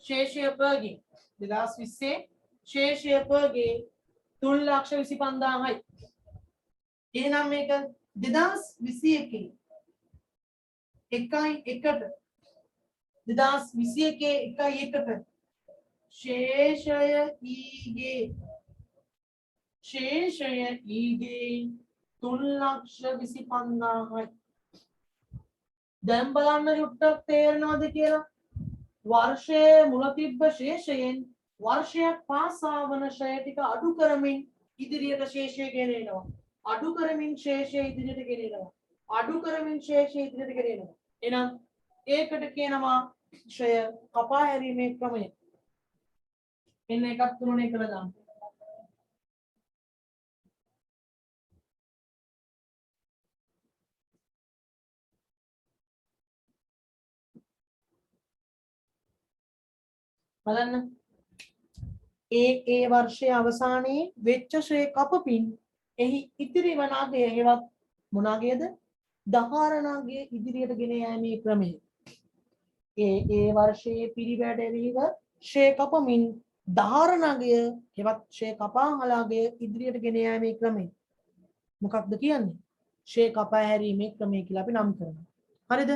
ශේෂය පර්ගේ 2020 ශේෂය පර්ගේ 3,25,000යි එහෙනම් මේක 2021 1.1ට 2021 1.1ට ශේෂය ඊගේ 3,25,000යි දැන් බලන්න යුක්තක් තේරෙනවද කියලා වර්ෂයේ මුල තිබ්බ ශේෂයෙන් වර්ෂයක් පාසා වන ශය ටික අඩු කරමින් ඉදිරියට ශේෂය ගෙනෙනවා අඩු කරමින් ශේෂය ඉදිරියට ගෙනෙනවා අඩු කරමින් ශේෂය ඉදිරියට ගෙනෙනවා එහෙනම් ඒකට කියනවා ශය කපා හැරීමේ ක්‍රමය එන්න එකක් තුනනේ කළා දාන්න බලන්න ඒ වර්ෂයේ අවසානයේ වෙච්ච ශ්‍රේ කපපින් එහි ඉතිරි වන අගය හේවත් මොන අගයද දහාරණගේ ඉදිරියට ගෙන යෑමේ ක්‍රමය ඒ වර්ෂයේ පිරිවැඩෙවිව ශ්‍රේ කපමින් ධාරණගය හෙවත් ෂේ කපාහලාගය ඉදිරියට ගෙන යාමේ ක්‍රමය මොකක්ද කියන්නේ? ෂේ කපා හැරීමේ ක්‍රමය කියලා අපි නම් කරනවා. හරිද?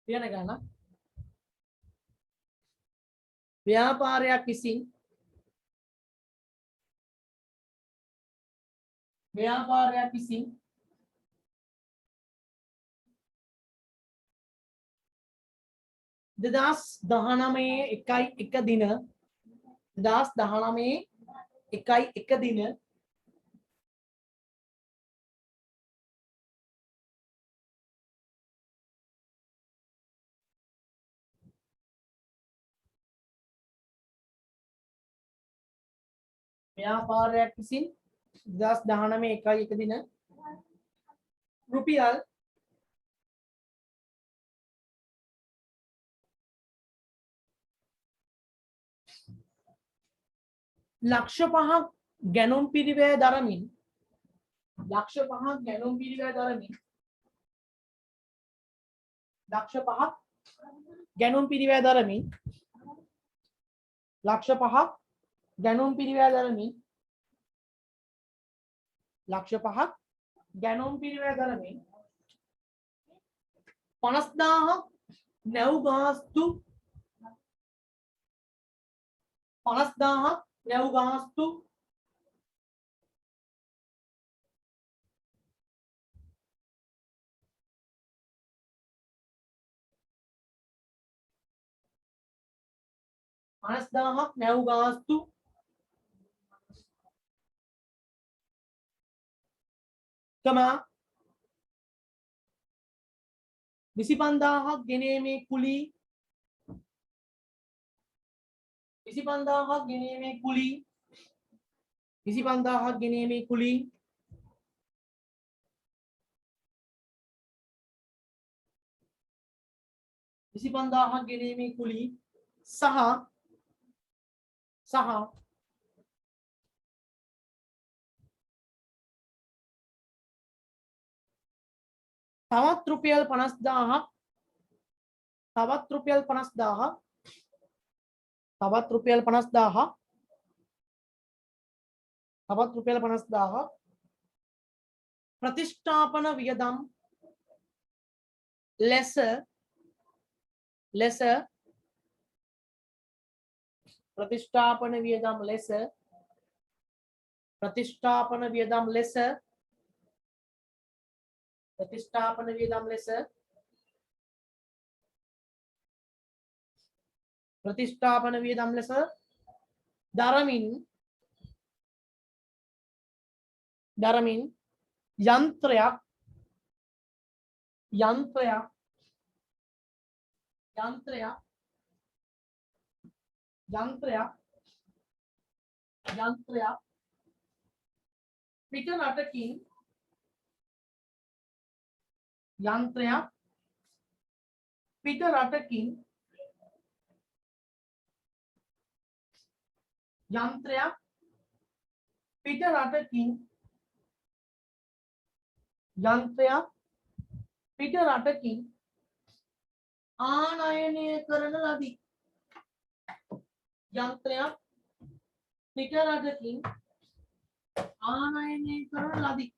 ලියන ගානක් ව්‍යාපාරයක් විසින් දෙදස් 19 දින 2019 දින ව්‍යාපාරයක් විසින් 2019 දින රුපියල් ලක්ෂ 5ක් ගැනුම් පිරිවැය දරමින් ලක්ෂ 5ක් ගැනුම් පිරිවැය දරමින් ලක්ෂ 5ක් ගැනුම් පිරිවැය දරමින් ලක්ෂ 5ක් ගැනුම් පිරිවැය දරමින් ලක්ෂ 5ක් ගැනුම් පිරිවැය දරමින් 50000ක් නැව් ගාස්තු 50000ක් නැව් ගාස්තු කම 25000ක් ගෙනීමේ කුලී 25000ක් ගෙනීමේ කුලී 25000ක් ගෙනීමේ කුලී 25000ක් ගෙනීමේ කුලී සහ තවත් රුපියල් 50000ක් තවත් රුපියල් 50000ක් තවත් රුපියල් 50000ක් තවත් රුපියල් 50000ක් ප්‍රතිෂ්ඨාපන වියදම් ලෙස ප්‍රතිෂ්ඨාපන වියදම් ලෙස ප්‍රතිෂ්ඨාපන වියදම් ලෙස ප්‍රතිෂ්ඨාපන වියදම් ලෙස දරමින් යන්ත්‍රයක් පිට රටකින් ආනයනය කරන ලදී. යන්ත්‍රයක් පිට රටකින් ආනයනය කරන ලදී.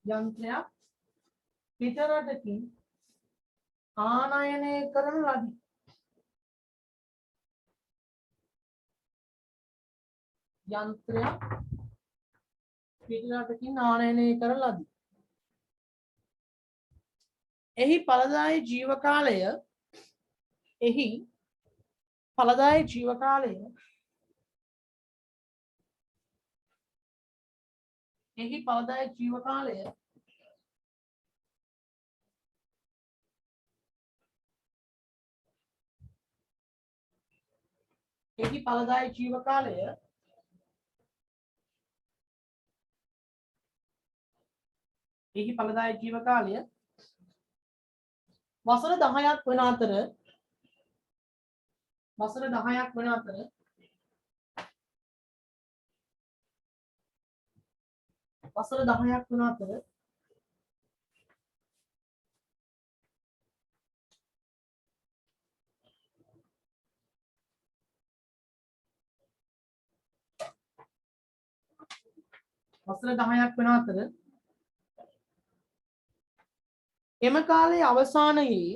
යන්ත්‍රයක් පිට රටකින් ආනයනය කරන ලදී. යන්ත්‍රයක් පිට රටකින් ආනයනය කරන ලදී. එහි ඵලදායී ජීව කාලය වසර 10ක් වන අතර වසර 10ක් වන අතර වසර 10ක් වන අතර එම කාලයේ අවසානයේ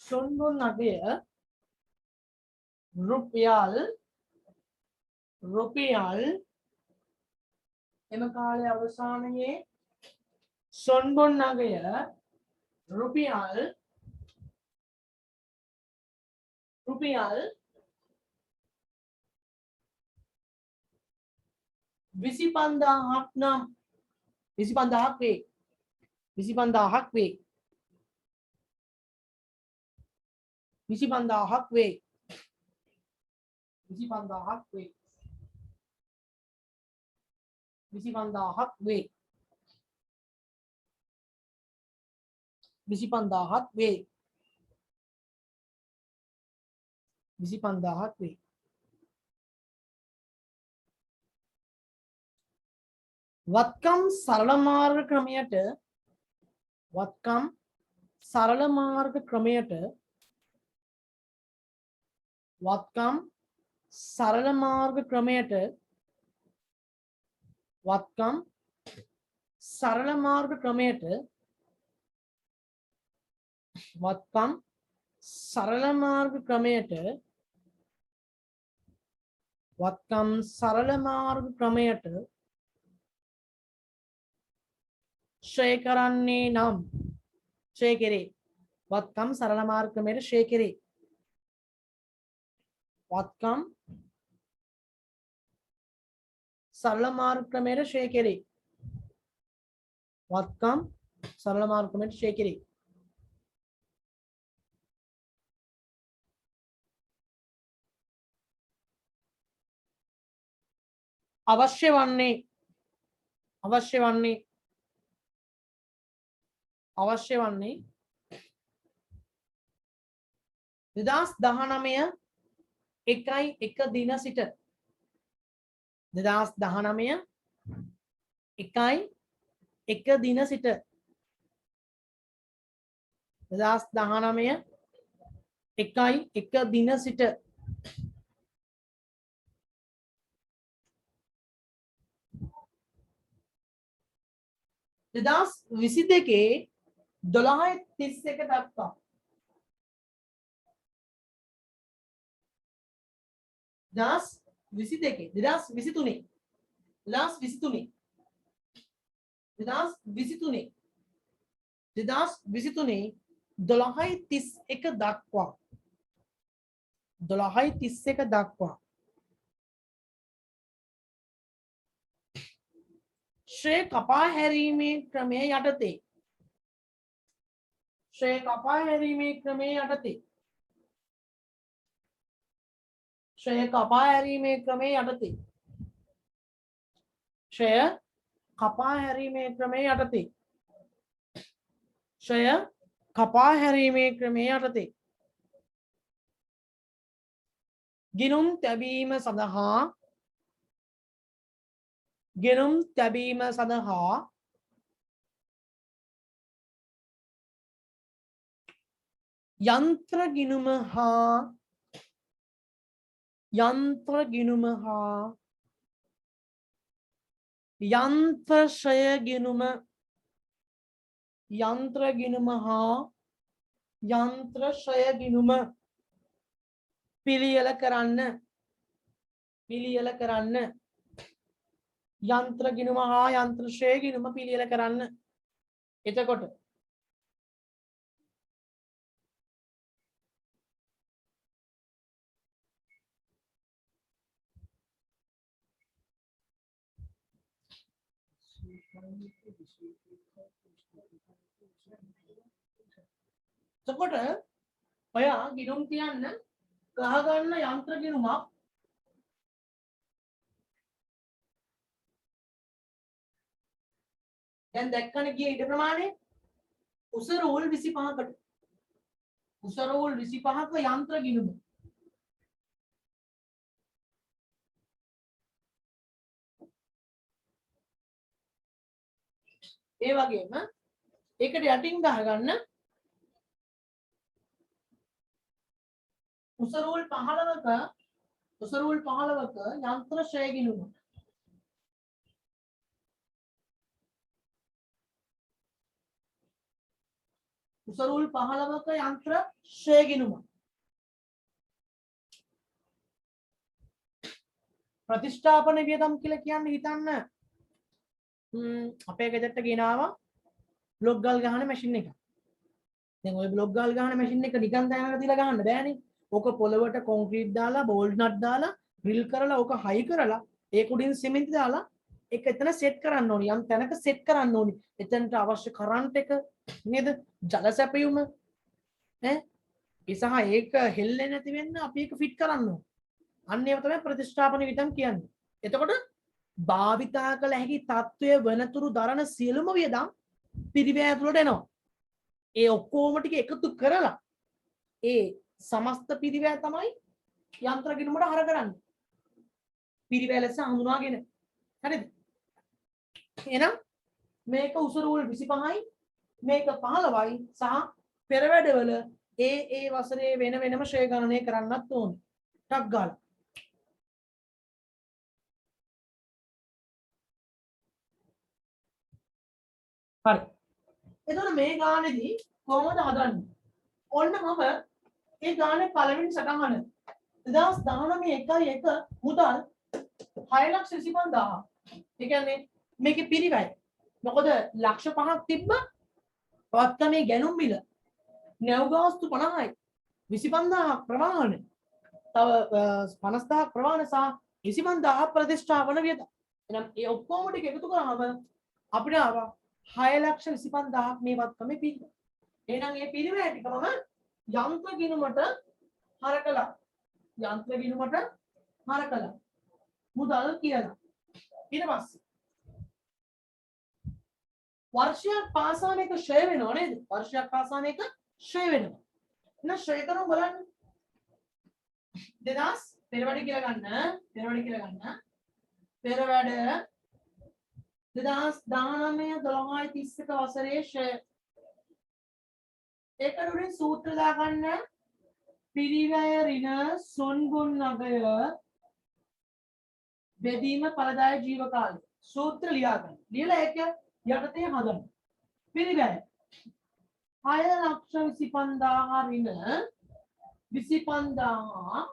සොන්බුන් නගය රුපියල් රුපියල් 25000ක් නම් 25000ක් වේ. 25000ක් වේ. 25000ක් වේ. 25000ක් වේ. 25000ක් වේ. 25000ක් වේ. 25000ක් වේ. වත්කම් සරල මාර්ග ක්‍රමයට ශ්‍රේ කරන්නේ නම් ශ්‍රේ කෙරේ. වත්කම් සරල මාර්ග ක්‍රමයට ශ්‍රේ කෙරේ. වත්කම් සරල මාර්ග ක්‍රමයට ශ්‍රේ කෙරේ. වත්කම් සරල මාර්ග ක්‍රමයට ශ්‍රේ කෙරේ. අවශ්‍ය වන්නේ 2019 1/1 දින සිට 2019 1/1 දින සිට 2019 1/1 දින සිට 2022 12:31 දක්වා 2023 12:31 දක්වා ශ්‍රේ කපා හැරීමේ ක්‍රමය යටතේ ශ්‍රේ කපා හැරීමේ ක්‍රමය යටතේ ශ්‍රේ කපා හැරීමේ ක්‍රමය යටතේ ශ්‍රය කපා හැරීමේ ක්‍රමය යටතේ ශ්‍රය කපා හැරීමේ ක්‍රමය යටතේ ගිනුම් තැබීම සඳහා යන්ත්‍ර ගිණුම හා යන්ත්‍ර ශ්‍රය ගිණුම පිළියෙල කරන්න යන්ත්‍ර ගිණුම හා යන්ත්‍ර ශ්‍රය ගිණුම පිළියෙල කරන්න. එතකොට ඔයා ගිනුම් තියන්න ගහ ගන්න යන්ත්‍ර ගිනුමක් දැන් දැක්කන ගිය ඊට ප්‍රමාණය උස රූල් 25කට උස රූල් 25ක යන්ත්‍ර ගිනුම ඒ වගේම ඒකට යටින් ගහගන්න උස රූල් 15ක යන්ත්‍ර ශ්‍රේය ගිනුම උස රූල් 15ක යන්ත්‍ර ශ්‍රේය ගිනුම ප්‍රතිස්ථාපන වියදම් කියලා කියන්නේ හිතන්න අපේ ගෙදරට ගෙනාවා බ්ලොක් ගල් ගහන මැෂින් එක. දැන් ওই බ්ලොක් ගල් ගහන මැෂින් එක නිකන් තැනකට තියලා ගහන්න බෑනේ. ඕක පොළවට කොන්ක්‍රීට් දාලා බෝල්ට් නට් දාලා ඩ්‍රිල් කරලා ඕක හයි කරලා ඒක උඩින් සිමෙන්ති දාලා ඒක එතන සෙට් කරන්න ඕනි. යම් තැනක සෙට් කරන්න ඕනි. එතනට අවශ්‍ය කරන්ට් එක නේද? ජල සැපයුම ඈ ඒ සහ ඒක හෙල්ලෙන්නේ නැති වෙන්න අපි ඒක ෆිට කරන්න ඕන. අන්න ඒව තමයි ප්‍රතිස්ථාපන වියදම් කියන්නේ. එතකොට භාවිතා කළ හැකි තත්වය වෙනතුරු දරන සියලුම වියදම් පිරිවැය ඇතුළට එනවා. ඒ ඔක්කොම ටික එකතු කරලා ඒ සමස්ත පිරිවැය තමයි යන්ත්‍ර ගිණුමට හර කරන්නේ. පිරිවැය ලෙස හඳුනාගෙන. හරිද? එහෙනම් මේක උස රූල් 25යි මේක 15යි සහ පෙර වැඩවල ඒ වසරේ වෙන වෙනම ශ්‍රේය ගණනය කරන්නත් ඕනේ. ටක් ගාලා. හරි. එතකොට මේ ගානේදී කොහොමද හදන්නේ? ඔන්න මම ඒ ගානේ පළවෙනි සටහන 2019 මුදල් 6,25,000. ඒ කියන්නේ මේකේ පිරිවැය. මොකද ලක්ෂ 5ක් තිබ්බ වත්තමේ ගැනුම් මිල. නැව් ගාස්තු 50යි. 25,000ක් ප්‍රවාහන. තව 50,000ක් ප්‍රවාහන සහ 25,000ක් ප්‍රතිස්ථාපන වියදම්. එහෙනම් ඒ ඔක්කොම ටික එකතු කරාම අපිට ආවා 6,25,000ක් මේ වත්තමේ පිරිවැය. එහෙනම් මේ පිරිවැය ටික මම යන්ත්‍ර ගිණුමට හර කළා. යන්ත්‍ර ගිණුමට හර කළා. මුදල් කියලා. ඊට පස්සේ වර්ෂයක් පාසා මේක ශ්‍රේ වෙනව නේද? වර්ෂයක් පාසා මේක ශ්‍රේ වෙනවා. එහෙනම් ශ්‍රේ කරමු බලන්න. 2000 පෙරවැඩ කියලා ගන්න. පෙරවැඩ 2019 12 වසරේ ශ්‍රේ. ඒකට උඩින් සූත්‍ර දාගන්න. පිරිවැය ඍණ සොන්ගුන් නගය බෙදීම ඵලදාය ජීව කාලය. සූත්‍ර ලියා ගන්න. ලියලා ඒක යටතේ හදන්න. පිරිවැය 6,25,000 ඍණ 25,000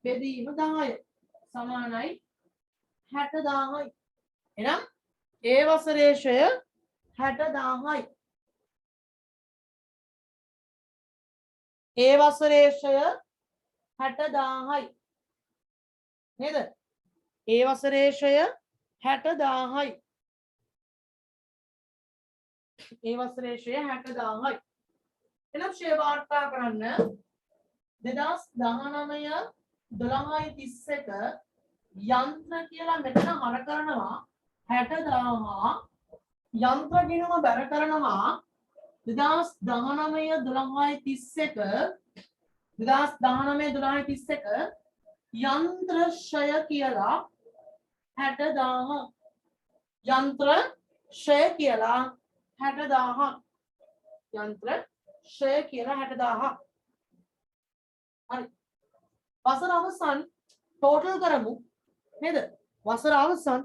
බෙදීම 10 සමානයි 60,000යි. එහෙනම් ඒ වසරේ ශ්‍රය 60,000යි. ඒ වසරේ ශ්‍රය 60,000යි. නේද? ඒ වසරේ ශ්‍රය 60,000යි. ඒ වසරේ ශ්‍රය 60,000යි. එනම් ශ්‍රය වාර්තා කරන්න 2019 12/31 යන්ත්‍ර කියලා මෙතන හර කරනවා 60,000 යන්ත්‍ර ගිණුම බැර කරනවා 2019 12/31 යන්ත්‍ර ශ්‍රය කියලා 60,000 යන්ත්‍ර ශ්‍රය කියලා 60,000 යන්ත්‍ර ශ්‍රය කියලා 60,000 හරි වසර අවසන් ටෝටල් කරමු නේද වසර අවසන්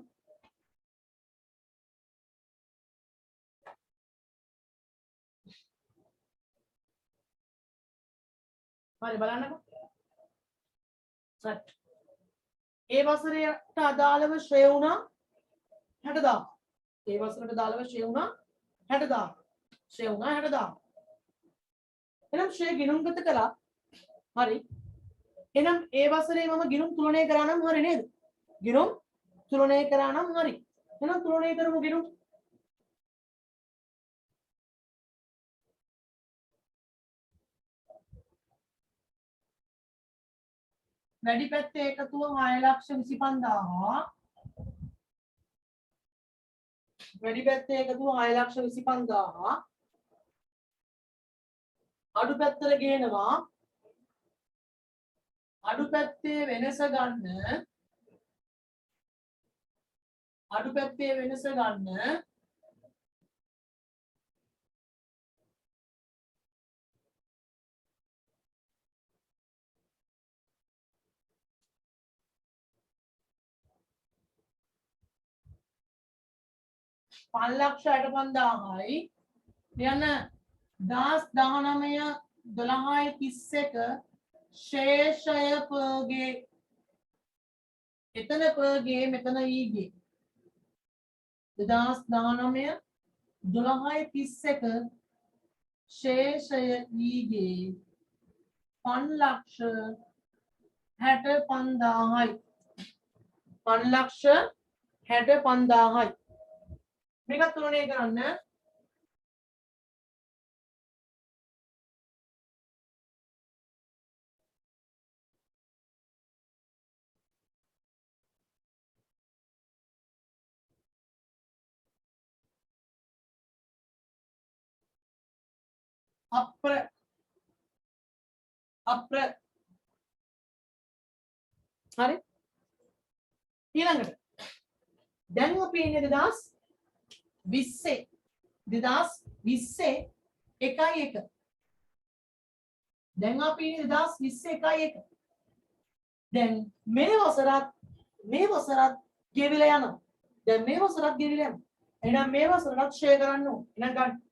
හරි බලන්නකෝ සත් ඒ වසරේට අදාළව ශ්‍රේ වුණා 60,000 ඒ වසරට අදාළව ශ්‍රේ වුණා 60,000 ශ්‍රේ වුණා 60,000 එහෙනම් ශ්‍රේ ගිණුම්ගත කළා හරි එහෙනම් ඒ වසරේ මම ගිණුම් තුලනය කරා නම් හරි නේද ගිණුම් තුලනය කරා නම් හරි එහෙනම් තුලනය කරමු ගිණුම් වැඩි පැත්තේ එකතුව 6,25,000 වැඩි පැත්තේ එකතුව 6,25,000 අඩු පැත්තට ගේනවා අඩු පැත්තේ වෙනස ගන්න අඩු පැත්තේ වෙනස ගන්න පන්ලක්ෂ 65,000යි යන 10 19 12 ශේෂය පගේ එතන පගේ මෙතන ඊගේ 2019 12 31 ශේෂය ඊගේ 5,65,000යි 5,65,000යි මේක තුනනේ කරන්න අප්‍ර හරි ඊළඟට දැන් අපි ඉන්නේ 2020 1.1 දැන් අපි ඉන්නේ 2020 1.1 දැන් මේ වසරත් ගෙවිලා යනවා දැන් මේ වසරත් ගෙවිලා යනවා එහෙනම් මේ වසරත් ෂෙයා කරන්න ඕන එහෙනම් ගන්න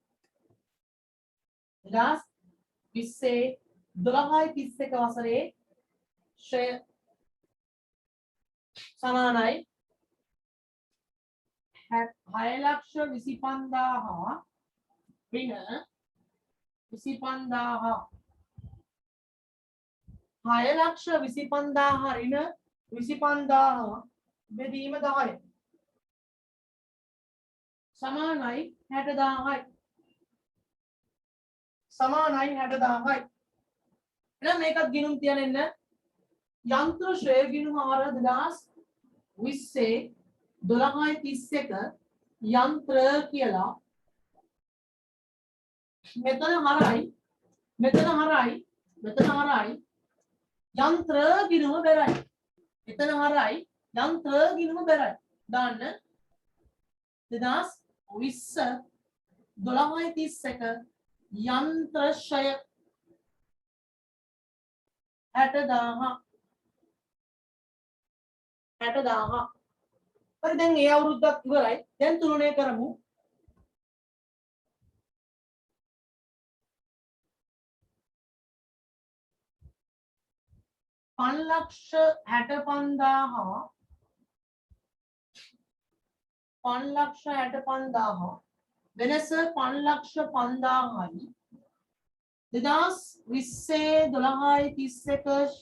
2020 12 31 වසරේ ෂෙයා සමානයි 6,25,000 ऋण 25,000 6,25,000 ऋण 25,000 බෙදීම 10 සමානයි 60,000යි සමානයි 60,000යි එහෙනම් මේකත් ගිණුම් තියන්න එන්න යන්ත්‍ර ශ්‍රේය ගිණුම 2020 12 31 යන්ත්‍ර කියලා මෙතන හරයි යන්ත්‍ර ගිණුම බෙරයි එතන හරයි යන්ත්‍ර ගිණුම බෙරයි දාන්න 2020 12 31 යන්ත්‍ර ශ්‍රය 60,000 හරි දැන් ඒ අවුරුද්දක් ඉවරයි දැන් තුලනය කරමු පන්ලක්ෂ 65,000 වෙනස 5,05,000යි 2020 12 31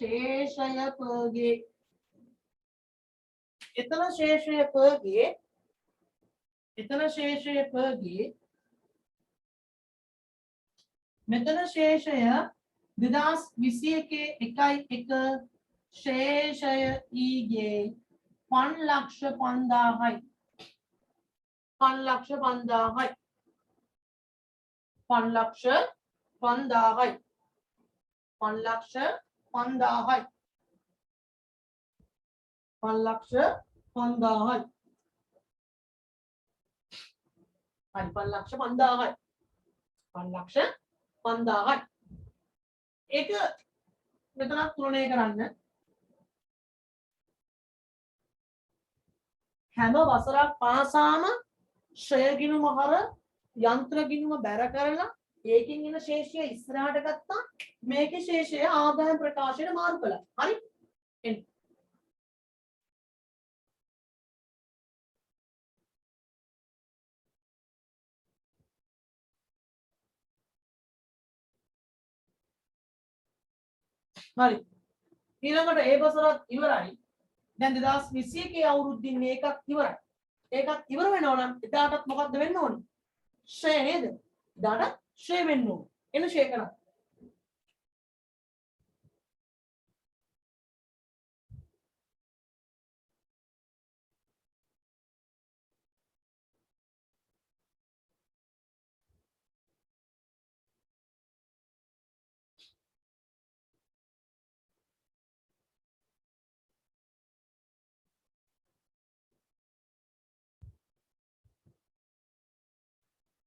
ශේෂය පගේ එතන ශේෂය පගේ මෙතන ශේෂය 2021 1.1 ශේෂය ඊගේ 5,05,000යි 5,05,000යි 5,05,000යි 5,05,000යි 5,05,000යි හරි 5,05,000යි 5,05,000යි ඒක මෙතන තුලනය කරන්න හැම වසරක් පාසාම ශ්‍රේය ගිණුම හර යන්ත්‍ර ගිණුම බැර කරලා ඒකෙන් එන ශේෂය ඉස්සරහට ගත්තා මේකේ ශේෂය ආදායම් ප්‍රකාශයට මාරු කළා හරි එන්න හරි ඊළඟට ඒ වසරත් ඉවරයි දැන් 2021 අවුරුද්දින් මේකත් ඉවරයි ඒකත් ඉවර වෙනවා නම් එදාටත් මොකද්ද වෙන්න ඕනේ ෂේ නේද එදාට ෂේ වෙන්න ඕනේ එන ෂේ කරා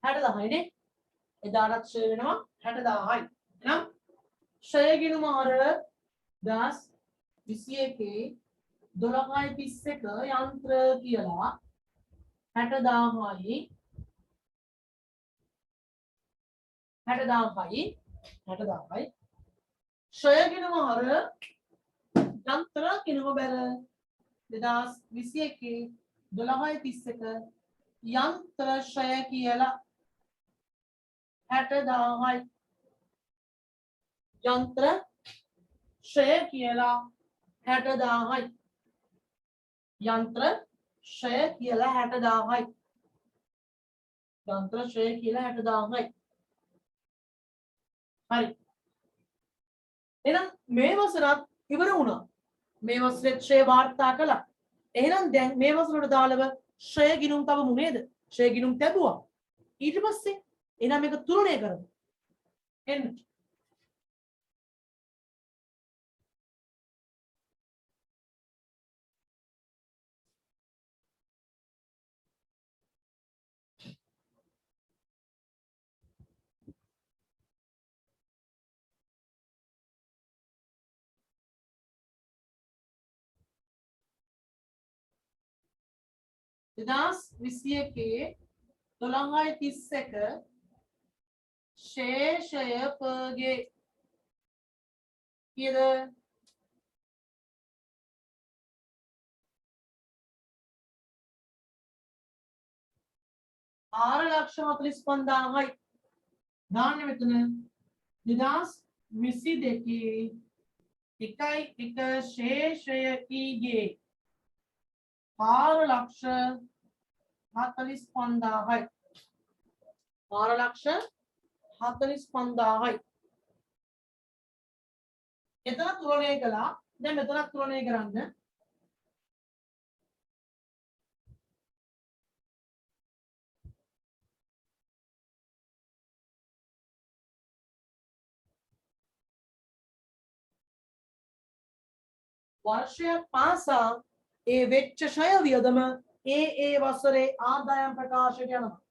60,000 නේ එදාටත් ෂය වෙනවා 60,000යි එහෙනම් ෂය ගිණුම අර 2021 12.31 යන්ත්‍ර කියලා 60,000යි 60,000යි 60,000යි ෂය ගිණුම අර යන්ත්‍ර ගිණුම බැල 2021 12.31 යන්ත්‍ර ෂය කියලා 60,000යි යන්ත්‍ර ෂය කියලා 60,000යි යන්ත්‍ර ෂය කියලා 60,000යි යන්ත්‍ර ෂය කියලා 60,000යි හරි එහෙනම් මේ වසරත් ඉවර වුණා මේ වසරේ ෂය වාර්තා කළා එහෙනම් දැන් මේ වසරට දාලව ෂය ගිණුම් තවමු නේද ෂය ගිණුම් ලැබුවා ඊට පස්සේ එහෙනම් මේක තුලණය කරමු එන්න දෙදස් 21 12.31 ශේෂය පගේ කීයද 4,45,000යි දාන්න මෙතන 2022 1 ශේෂය කීගේ 4,45,000යි 4,45,000යි එතන තුලණය කළා දැන් මෙතනත් තුලණය කරන්න වර්ෂයක් පාසා ඒ වෙච්ච ෂය වියදම ඒ වසරේ ආදායම් ප්‍රකාශයට යනවා.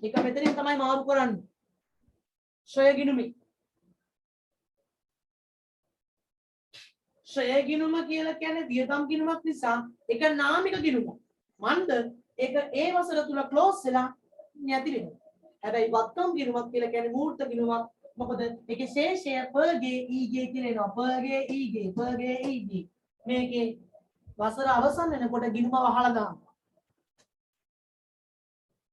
ඒක මෙතනින් තමයි මාරු කරන්නේ. ෂය ගිණුමේ. ෂය ගිණුම කියලා කියන්නේ වියදම් ගිණුමක් නිසා ඒක නාමික ගිණුමක්. මන්ද ඒක ඒ වසර තුල ක්ලෝස් වෙලා නැති වෙනවා. හැබැයි වත්කම් ගිණුමක් කියලා කියන්නේ මූර්ත ගිණුමක්. මොකද ඒකේ ශේෂය පගේ ඊගේ කියලා එනවා. පගේ ඊගේ මේකේ වසර අවසන් වෙනකොට ගිණුම වහලා දානවා.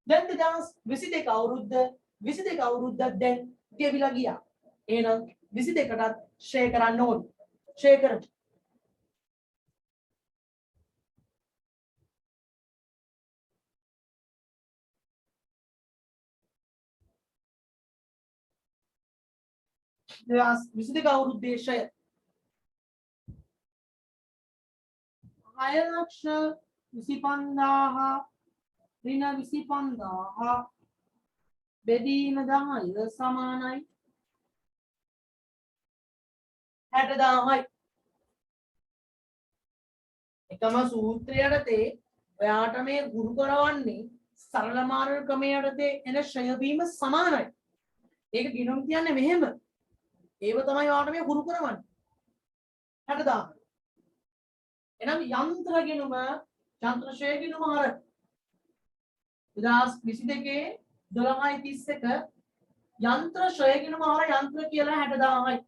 දැන් 2022 අවුරුද්ද 22 අවුරුද්දක් දැන් ගෙවිලා ගියා. එහෙනම් 22කටත් ෂේ කරන්න ඕනේ. ෂේ කරමු. දෙදස් 22 අවුරුද්දේ ෂය 6,25,000 ඍණ 25,000 බෙදීම 10 සමානයි 60,000යි. එකම සූත්‍රය යටතේ ඔයාට මේ ගුරු කරවන්නේ සරල මාර්ග ක්‍රමය යටතේ එන ෂය වීම සමානයි. ඒක ගිණුම් කියන්නේ මෙහෙම. ඒව තමයි ඔයාට මේ ගුරු කරවන්නේ. 60,000. එනම් යන්ත්‍ර ගිණුම යන්ත්‍ර ෂය ගිණුම අර 2022 12.31 යන්ත්‍ර ෂය ගිණුම අර යන්ත්‍ර කියලා 60,000යි.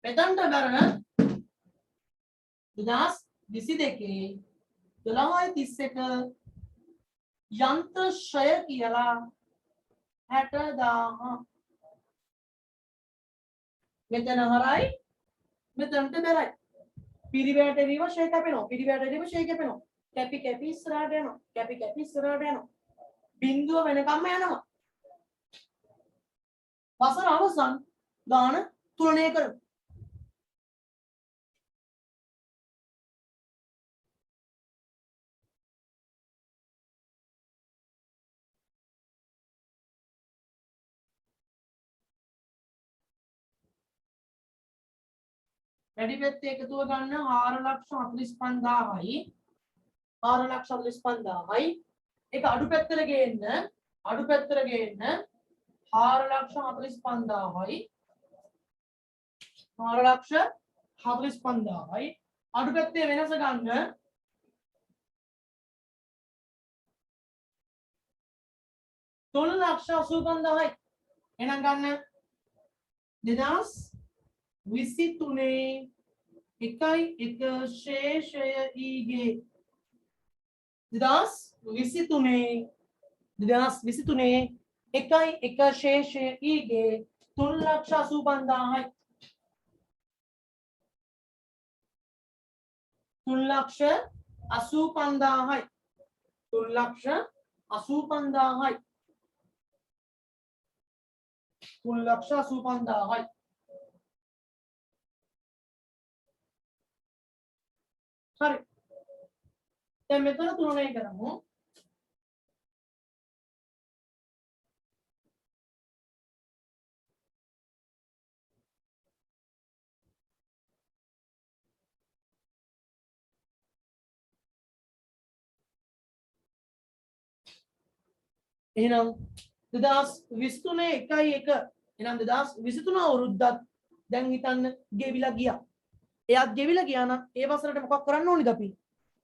මෙතනට බරන 2022 12.31 යන්ත්‍ර ෂය කියලා 60,000 මෙතන හරයි මෙතනට බරයි පිරිවැටෙනීම ෂය කැපෙනවා පිරිවැටෙනීම ෂය කැපෙනවා කැපි කැපි ඉස්සරහට යනවා කැපි කැපි ඉස්සරහට යනවා බිඳුව වෙනකම්ම යනවා වසර අවසන් ගාන තුලනය කරමු වැඩි පැත්තේ එකතුව ගන්න 4,45,000යි 4,45,000යි ඒක අඩු පැත්තට ගේන්න 4,45,000යි 4,45,000යි අඩු පැත්තේ වෙනස ගන්න 3,85,000යි එහෙනම් ගන්න 2023 1 ශේෂය ඊගේ 2023 1 ශේෂය ඊගේ 3,85,000යි 3,85,000යි 3,85,000යි 3,85,000යි හරි දැන් මෙතන තුනනේ කරමු එහෙනම් 2023 1 එහෙනම් 2023 අවුරුද්දත් දැන් හිතන්න ගෙවිලා ගියා. එයාත් ගෙවිලා ගියා නම් ඒ වසරට මොකක් කරන්න ඕනිද අපි?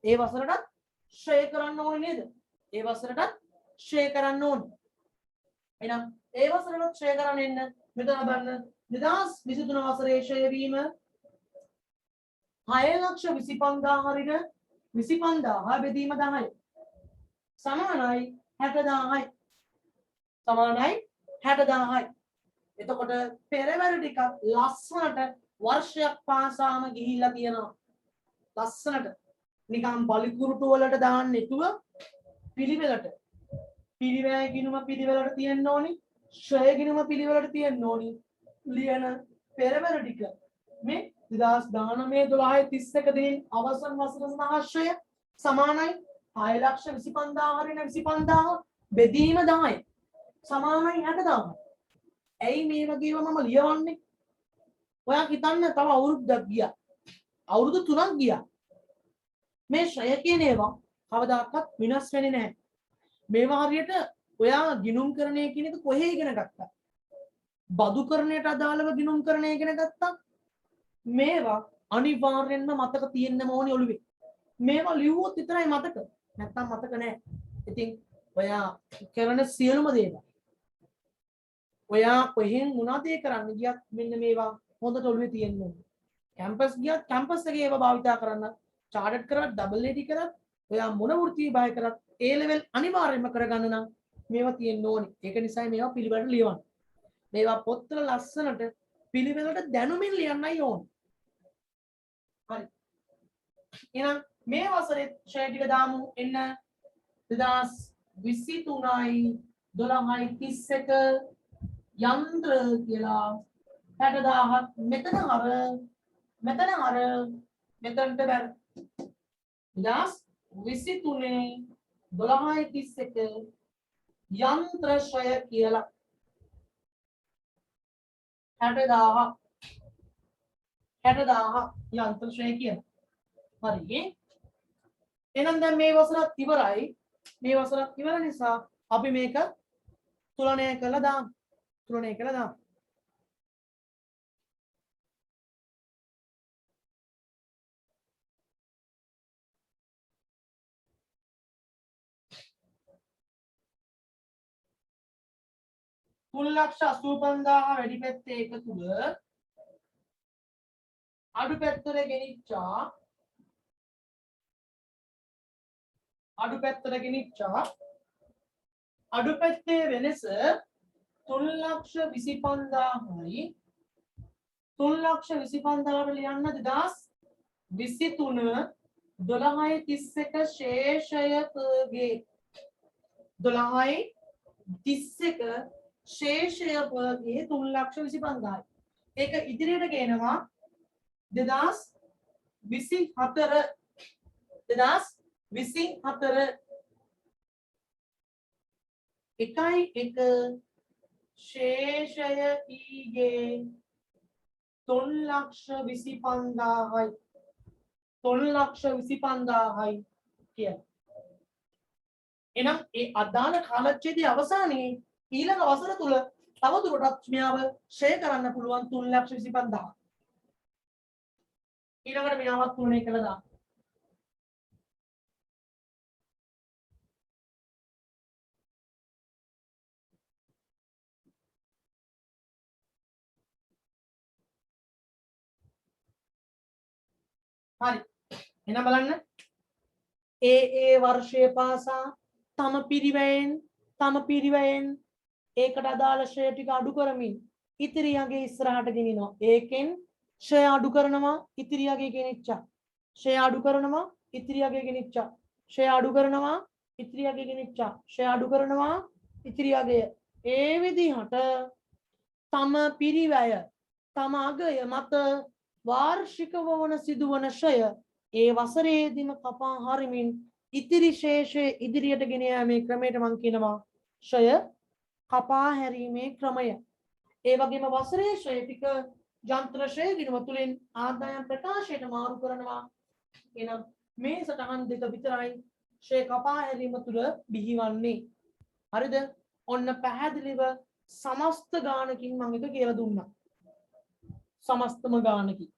ඒ වසරටත් ශ්‍රේ කරන්න ඕනේ නේද? ඒ වසරටත් ශ්‍රේ කරන්න ඕනේ. එහෙනම් ඒ වසරටත් ශ්‍රේ කරන්න එන්න මෙතන බලන්න 2023 වසරේ ශ්‍රේ වීම 6,25,000 හරින 25,000 බෙදීම 10 සමානයි 60,000යි. සමානයි 60,000යි. එතකොට පෙරවැර ටිකක් ලස්සනට වර්ෂයක් පාසාම ගිහිල්ලා තියෙනවා. ලස්සනට නිකන් බලුකුරුටු වලට දාන්න නැතුව පිළිවෙලට පිළිවැය ගිනුම පිළිවෙලට තියෙන්න ඕනි. ශ්‍රය ගිනුම පිළිවෙලට තියෙන්න ඕනි. ලියන පෙරවැර ටික මේ 2019 12 31 දිනින් අවසන් වසර සඳහා ශ්‍රය සමානයි 6,25,000 හරින 25,000 බෙදීම 10 සමානයි 60,000. ඇයි මේ වගේව මම ලියවන්නේ? ඔයා හිතන්න තව අවුරුද්දක් ගියා. අවුරුදු 3ක් ගියා. මේ ශ්‍රය කියන ඒවා කවදාකවත් විනාශ වෙන්නේ නැහැ. මේවා හරියට ඔයා ගිනුම් කරණය කියන එක කොහේ ඉගෙන ගත්තා? බදුකරණයට අදාළව ගිනුම් කරණය ඉගෙන ගත්තා. මේවා අනිවාර්යෙන්ම මතක තියෙන්න ඕනි ඔළුවේ. මේවා ලිව්වොත් විතරයි මතක. නැත්තම් මතක නැහැ. ඉතින් ඔයා කරන සියලුම දේවල් ඔයා කොහෙන් මොනවද කරන්න ගියත් මෙන්න මේවා හොඳට ඔළුවේ තියෙන්න ඕනේ. කැම්පස් ගියත් කැම්පස් එකේ ඒවා භාවිතා කරන්න. චාර්ටඩ් කරත් ඩබල් AD කරත් ඔයා මොන වෘත්ති විභාග කරත් A level අනිවාර්යයෙන්ම කරගන්න නම් මේවා තියෙන්න ඕනේ. ඒක නිසා මේවා පිළිවෙලට ලියවන්න. මේවා පොත්වල ලස්සනට පිළිවෙලට දැනුමින් ලියන්නයි ඕනේ. හරි. එහෙනම් මේ වසරේ ශ්‍රේ ටික දාමු එන්න 2023යි 12යි 31 යන්ත්‍ර කියලා 60,000ක් මෙතන අර මෙතනට බැර 2023 12යි 31 යන්ත්‍ර ශ්‍රය කියලා 60,000 යන්ත්‍ර ශ්‍රය කියලා හරි එහෙනම් දැන් මේ වසරත් ඉවරයි මේ වසරත් ඉවර නිසා අපි මේක තුලනය කළා දාමු ලක්ෂ 85,000 වැඩි පැත්තේ එකතුව අඩු පැත්තට ගෙනිච්චා අඩු පැත්තේ වෙනස 3,25,000යි 3,25,000ට ලියන්න 2023 12.31 ශේෂයකගේ 12.31 ශේෂයකගේ 3,25,000යි ඒක ඉදිරියට ගේනවා 2024 එකයි එක ශේෂය ඊගේ 3,25,000යි 3,25,000යි කියන එහෙනම් ඒ අදාළ කාලච්ඡේදයේ අවසානයේ ඊළඟ වසර තුල තවදුරටත් මෙයාව ෂේ කරන්න පුළුවන් 3,25,000. ඊළඟට මෙයාවත් තුනේ කළා දාන්න. හරි. එහෙනම් බලන්න. ඒ වර්ෂයේ පාසා තම පිරිවැයෙන් ඒකට අදාළ ෂෙයා ටික අඩු කරමින් ඉතිරියගේ ඉස්සරහට ගෙනිනවා. ඒකෙන් ෂෙයා අඩු කරනවා ඉතිරියගේ ගෙනිච්චා. ෂෙයා අඩු කරනවා ඉතිරියගේ ගෙනිච්චා. ෂෙයා අඩු කරනවා ඉතිරියගේ ගෙනිච්චා. ෂෙයා අඩු කරනවා ඉතිරියගේ. ඒ විදිහට තම පිරිවැය තම අගය මත වාර්ෂිකව වන සිදුවන ෂය ඒ වසරේදීම කපා හරිමින් ඉතිරි ශේෂයේ ඉදිරියට ගෙන යාමේ ක්‍රමයට මම කියනවා ෂය කපා හැරීමේ ක්‍රමය. ඒ වගේම වසරේ ෂය ටික යන්ත්‍ර ෂය ගිණුම තුලින් ආදායම් ප්‍රකාශයට මාරු කරනවා. එහෙනම් මේ සටහන් දෙක විතරයි ෂය කපා හැරීම තුල බිහිවන්නේ. හරිද? ඔන්න පැහැදිලිව සමස්ත ගානකින් මම එක කියලා දුන්නා. සමස්තම ගානකින්